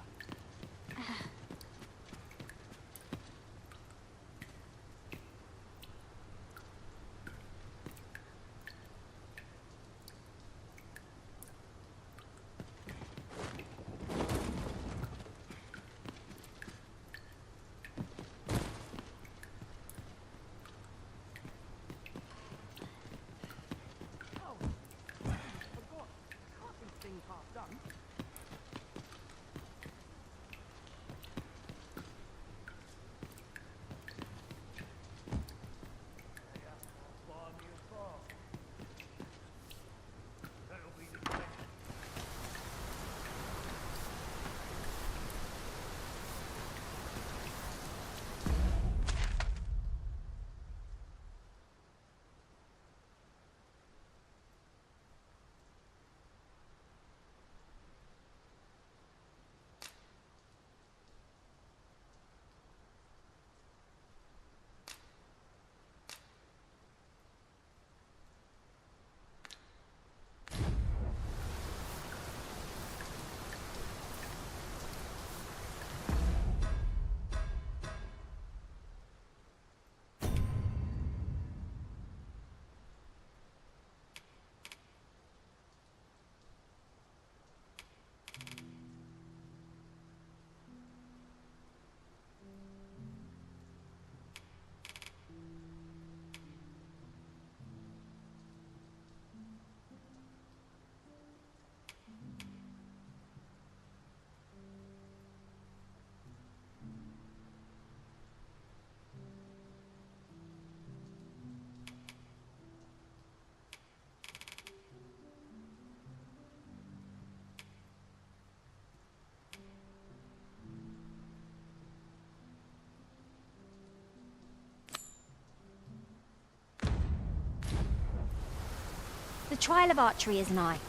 A: trial of archery is nigh.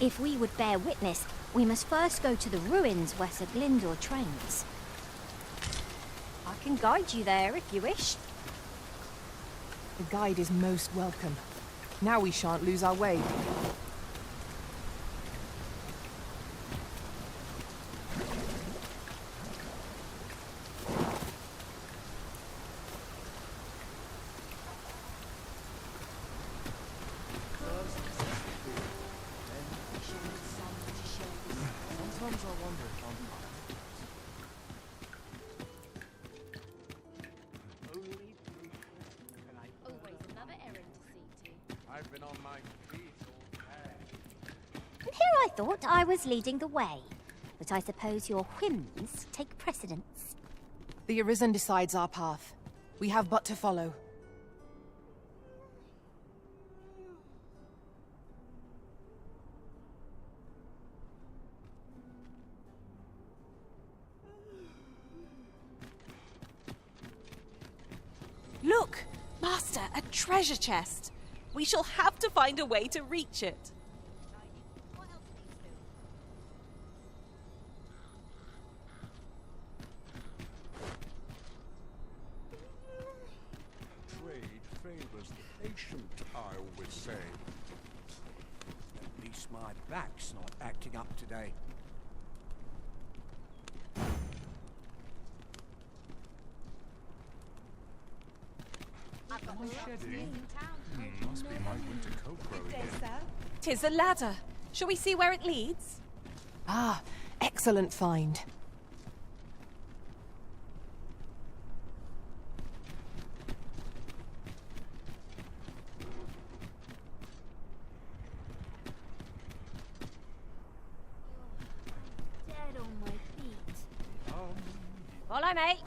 A: If we would bear witness, we must first go to the ruins where Sir Glyndor trains. I can guide you there if you wish.
B: The guide is most welcome. Now we shan't lose our way.
U: Sometimes I wonder if I'm
M: Always another errand to see to.
U: I've been on my feet all day.
A: And here I thought I was leading the way. But I suppose your whims take precedence.
B: The Arisen decides our path. We have but to follow.
F: Look! Master, a treasure chest! We shall have to find a way to reach it.
U: Trade favors the patient, I always say.
S: At least my back's not acting up today.
U: Must be my winter coat growing in.
F: 'Tis a ladder. Shall we see where it leads?
B: Ah, excellent find.
M: Dead on my feet.
A: Follow me.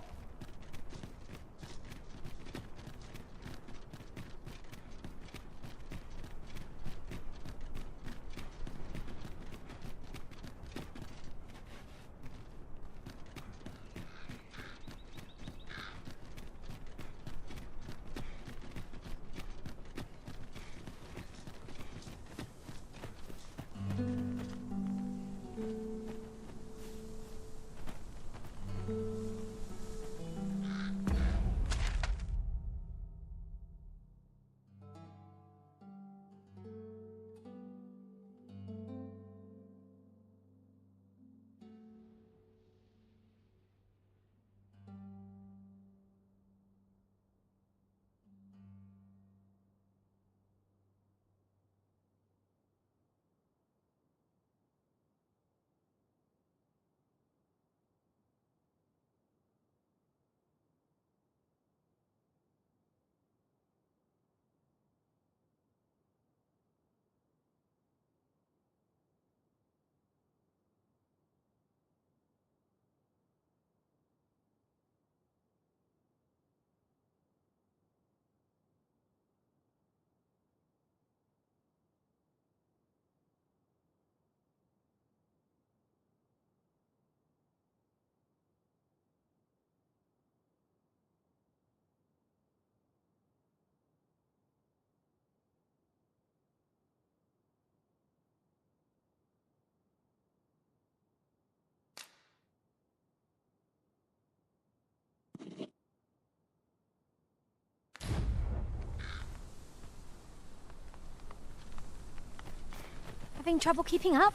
A: Having trouble keeping up?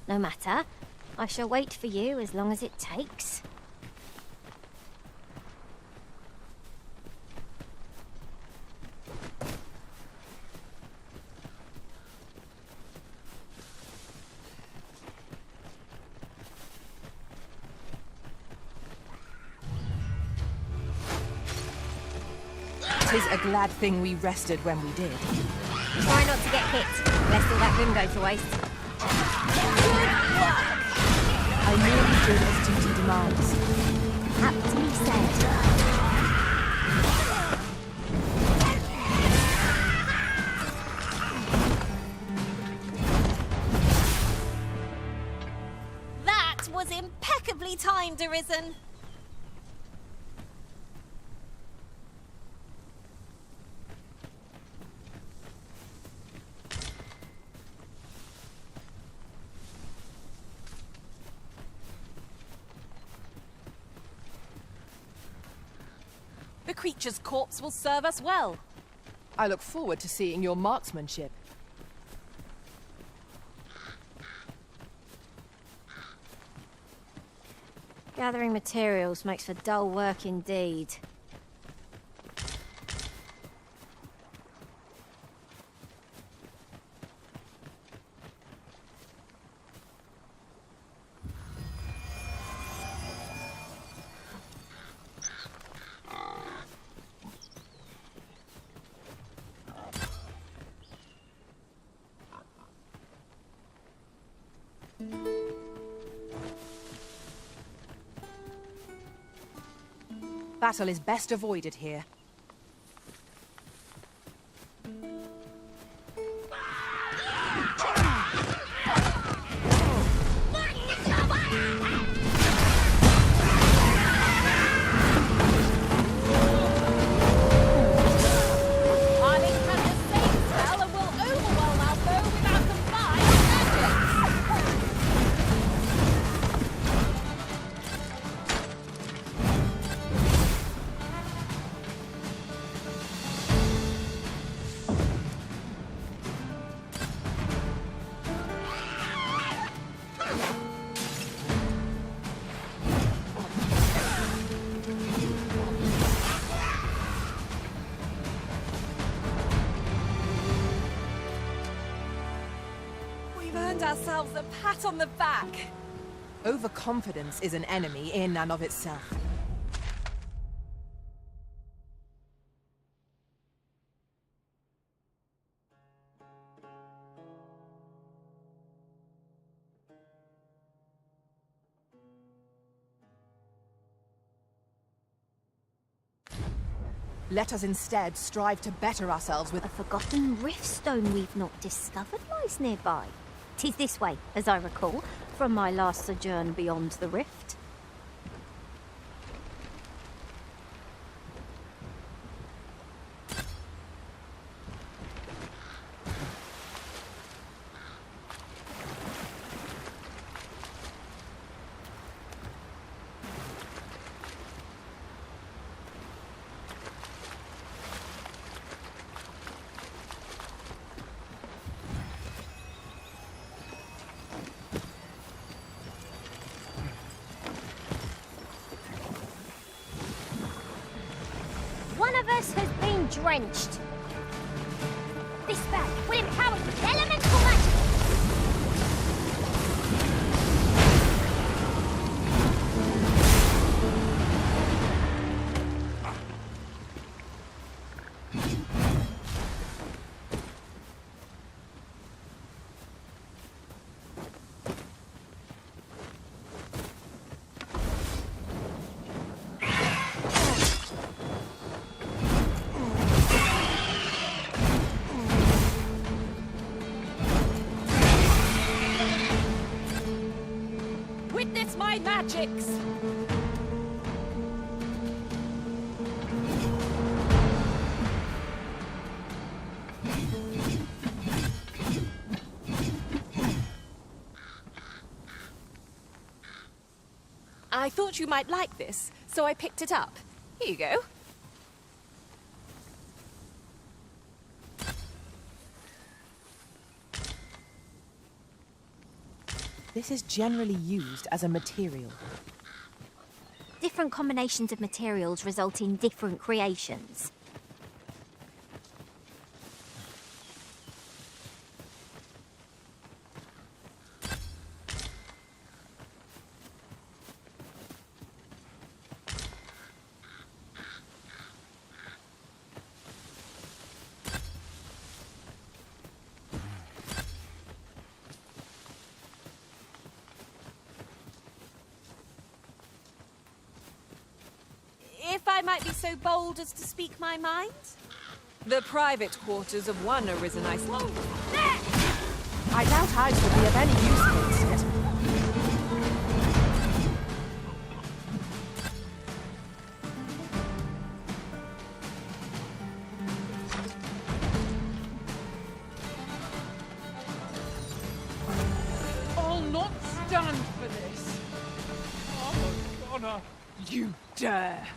A: No matter. I shall wait for you as long as it takes.
B: Tis a glad thing we rested when we did.
A: Try not to get hit, lest all that vim go to waste.
B: I merely did as duty demands.
A: Aptly said.
F: That was impeccably timed, Arisen. The creature's corpse will serve us well.
B: I look forward to seeing your marksmanship.
A: Gathering materials makes for dull work indeed.
B: Battle is best avoided here.
F: Ourselves a pat on the back.
B: Overconfidence is an enemy in and of itself. Let us instead strive to better ourselves with
A: a forgotten riftstone we've not discovered lies nearby. 'Tis this way, as I recall, from my last sojourn beyond the rift. One of us has been drenched. This bag will empower you with elemental magic.
F: Witness my magics! I thought you might like this, so I picked it up. Here you go.
B: This is generally used as a material.
A: Different combinations of materials result in different creations.
F: If I might be so bold as to speak my mind? The private quarters of one arisen Iceland.
B: I doubt hides will be of any use against it.
T: I'll not stand for this. Oh, Connor, you dare.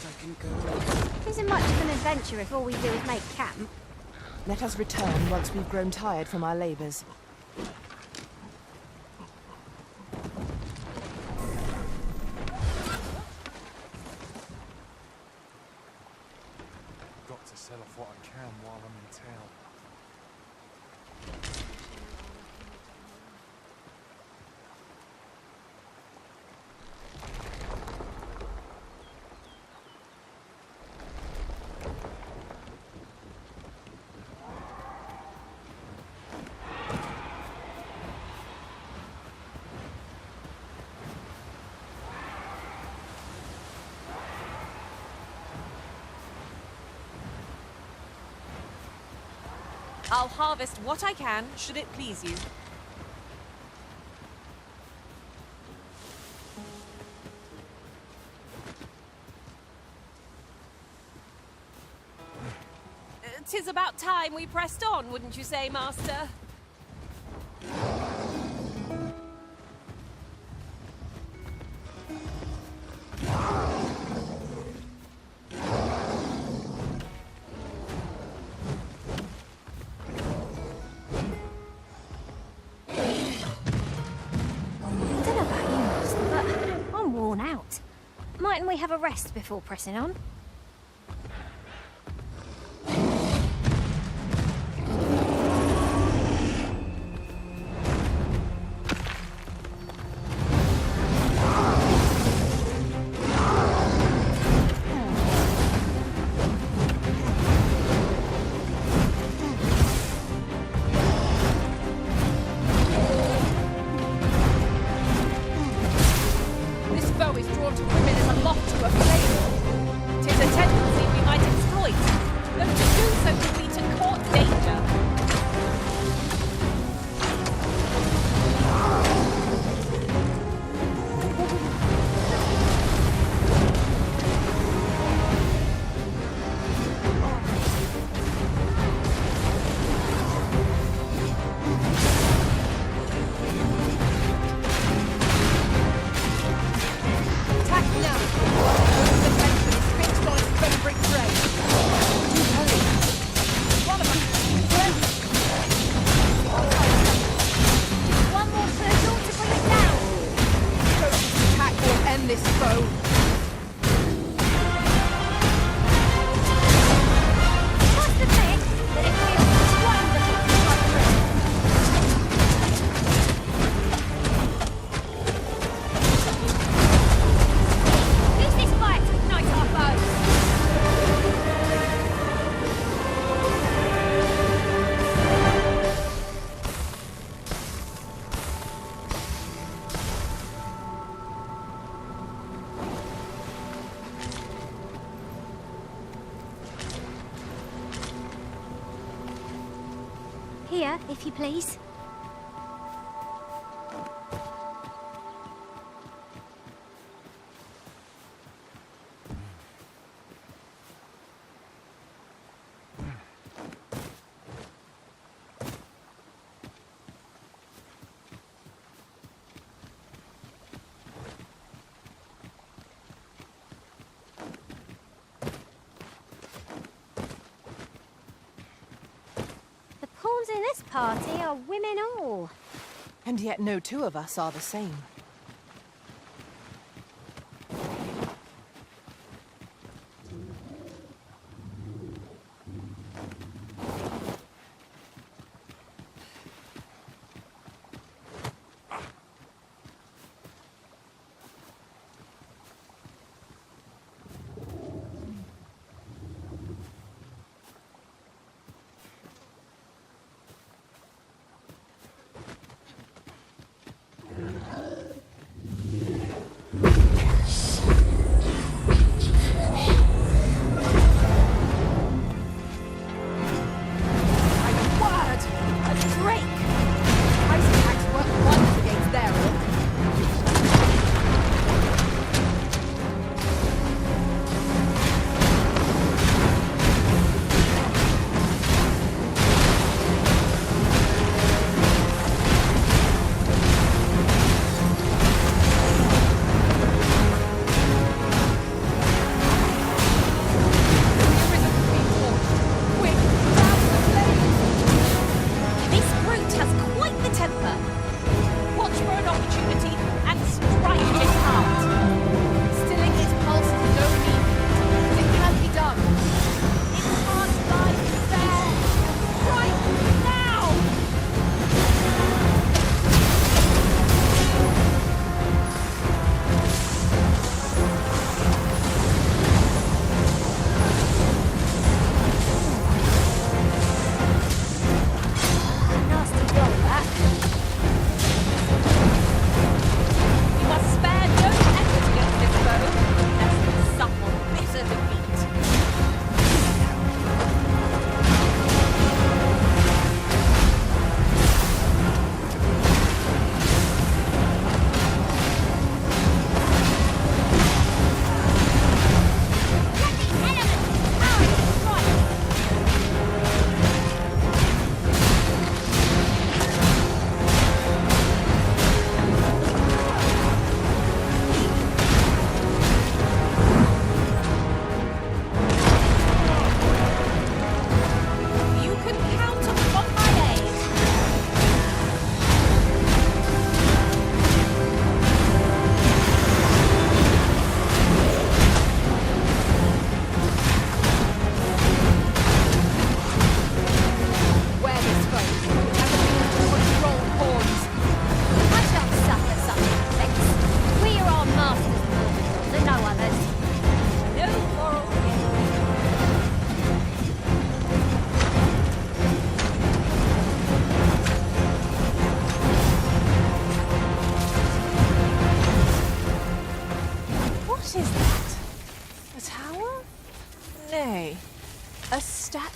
M: I can go.
A: Isn't much of an adventure if all we do is make camp.
B: Let us return once we've grown tired from our labours.
U: Got to sell off what I can while I'm in town.
F: I'll harvest what I can, should it please you. "'Tis about time we pressed on, wouldn't you say, Master?
A: Mightn't we have a rest before pressing on?
F: This bow is drawn to women as a moth to a flame. 'Tis a tendency we might exploit, though to do so would be to court danger.
B: Attack now! The defense is fixed on its favorite prey. Do hurry! One of us!
A: One more circle to bring it down!
B: Focused attack will end this foe.
A: What's the thing that it feels wonderful to cut through? Use this fire to ignite our foes! Here, if you please. The pawns in this party are women all.
B: And yet no two of us are the same.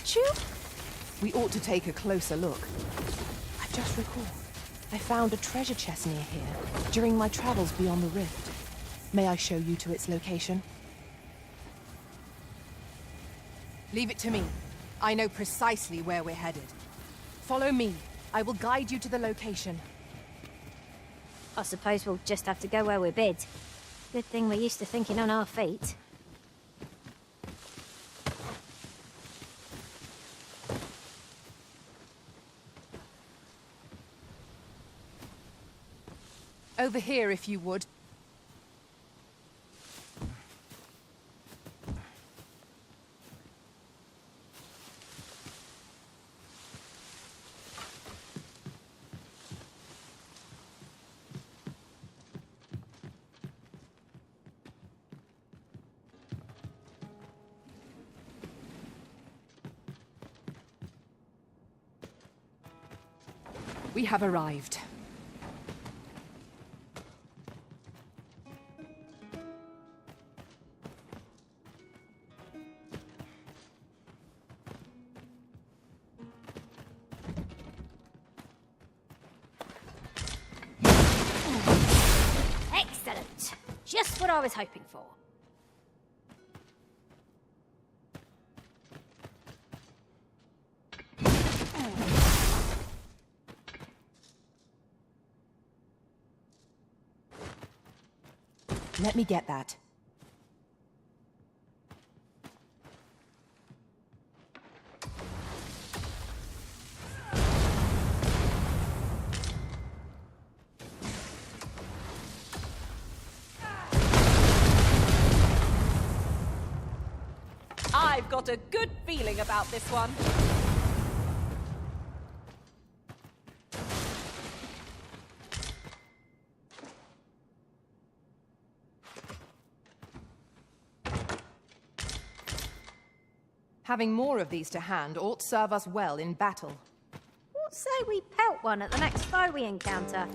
B: statue? We ought to take a closer look. I've just recalled. I found a treasure chest near here during my travels beyond the rift. May I show you to its location? Leave it to me. I know precisely where we're headed. Follow me. I will guide you to the location.
A: I suppose we'll just have to go where we're bid. Good thing we're used to thinking on our feet.
B: Over here, if you would. We have arrived.
A: Excellent! Just what I was hoping for.
B: Let me get that.
F: I've got a good feeling about this one.
B: Having more of these to hand ought serve us well in battle.
A: What say we pelt one at the next foe we encounter?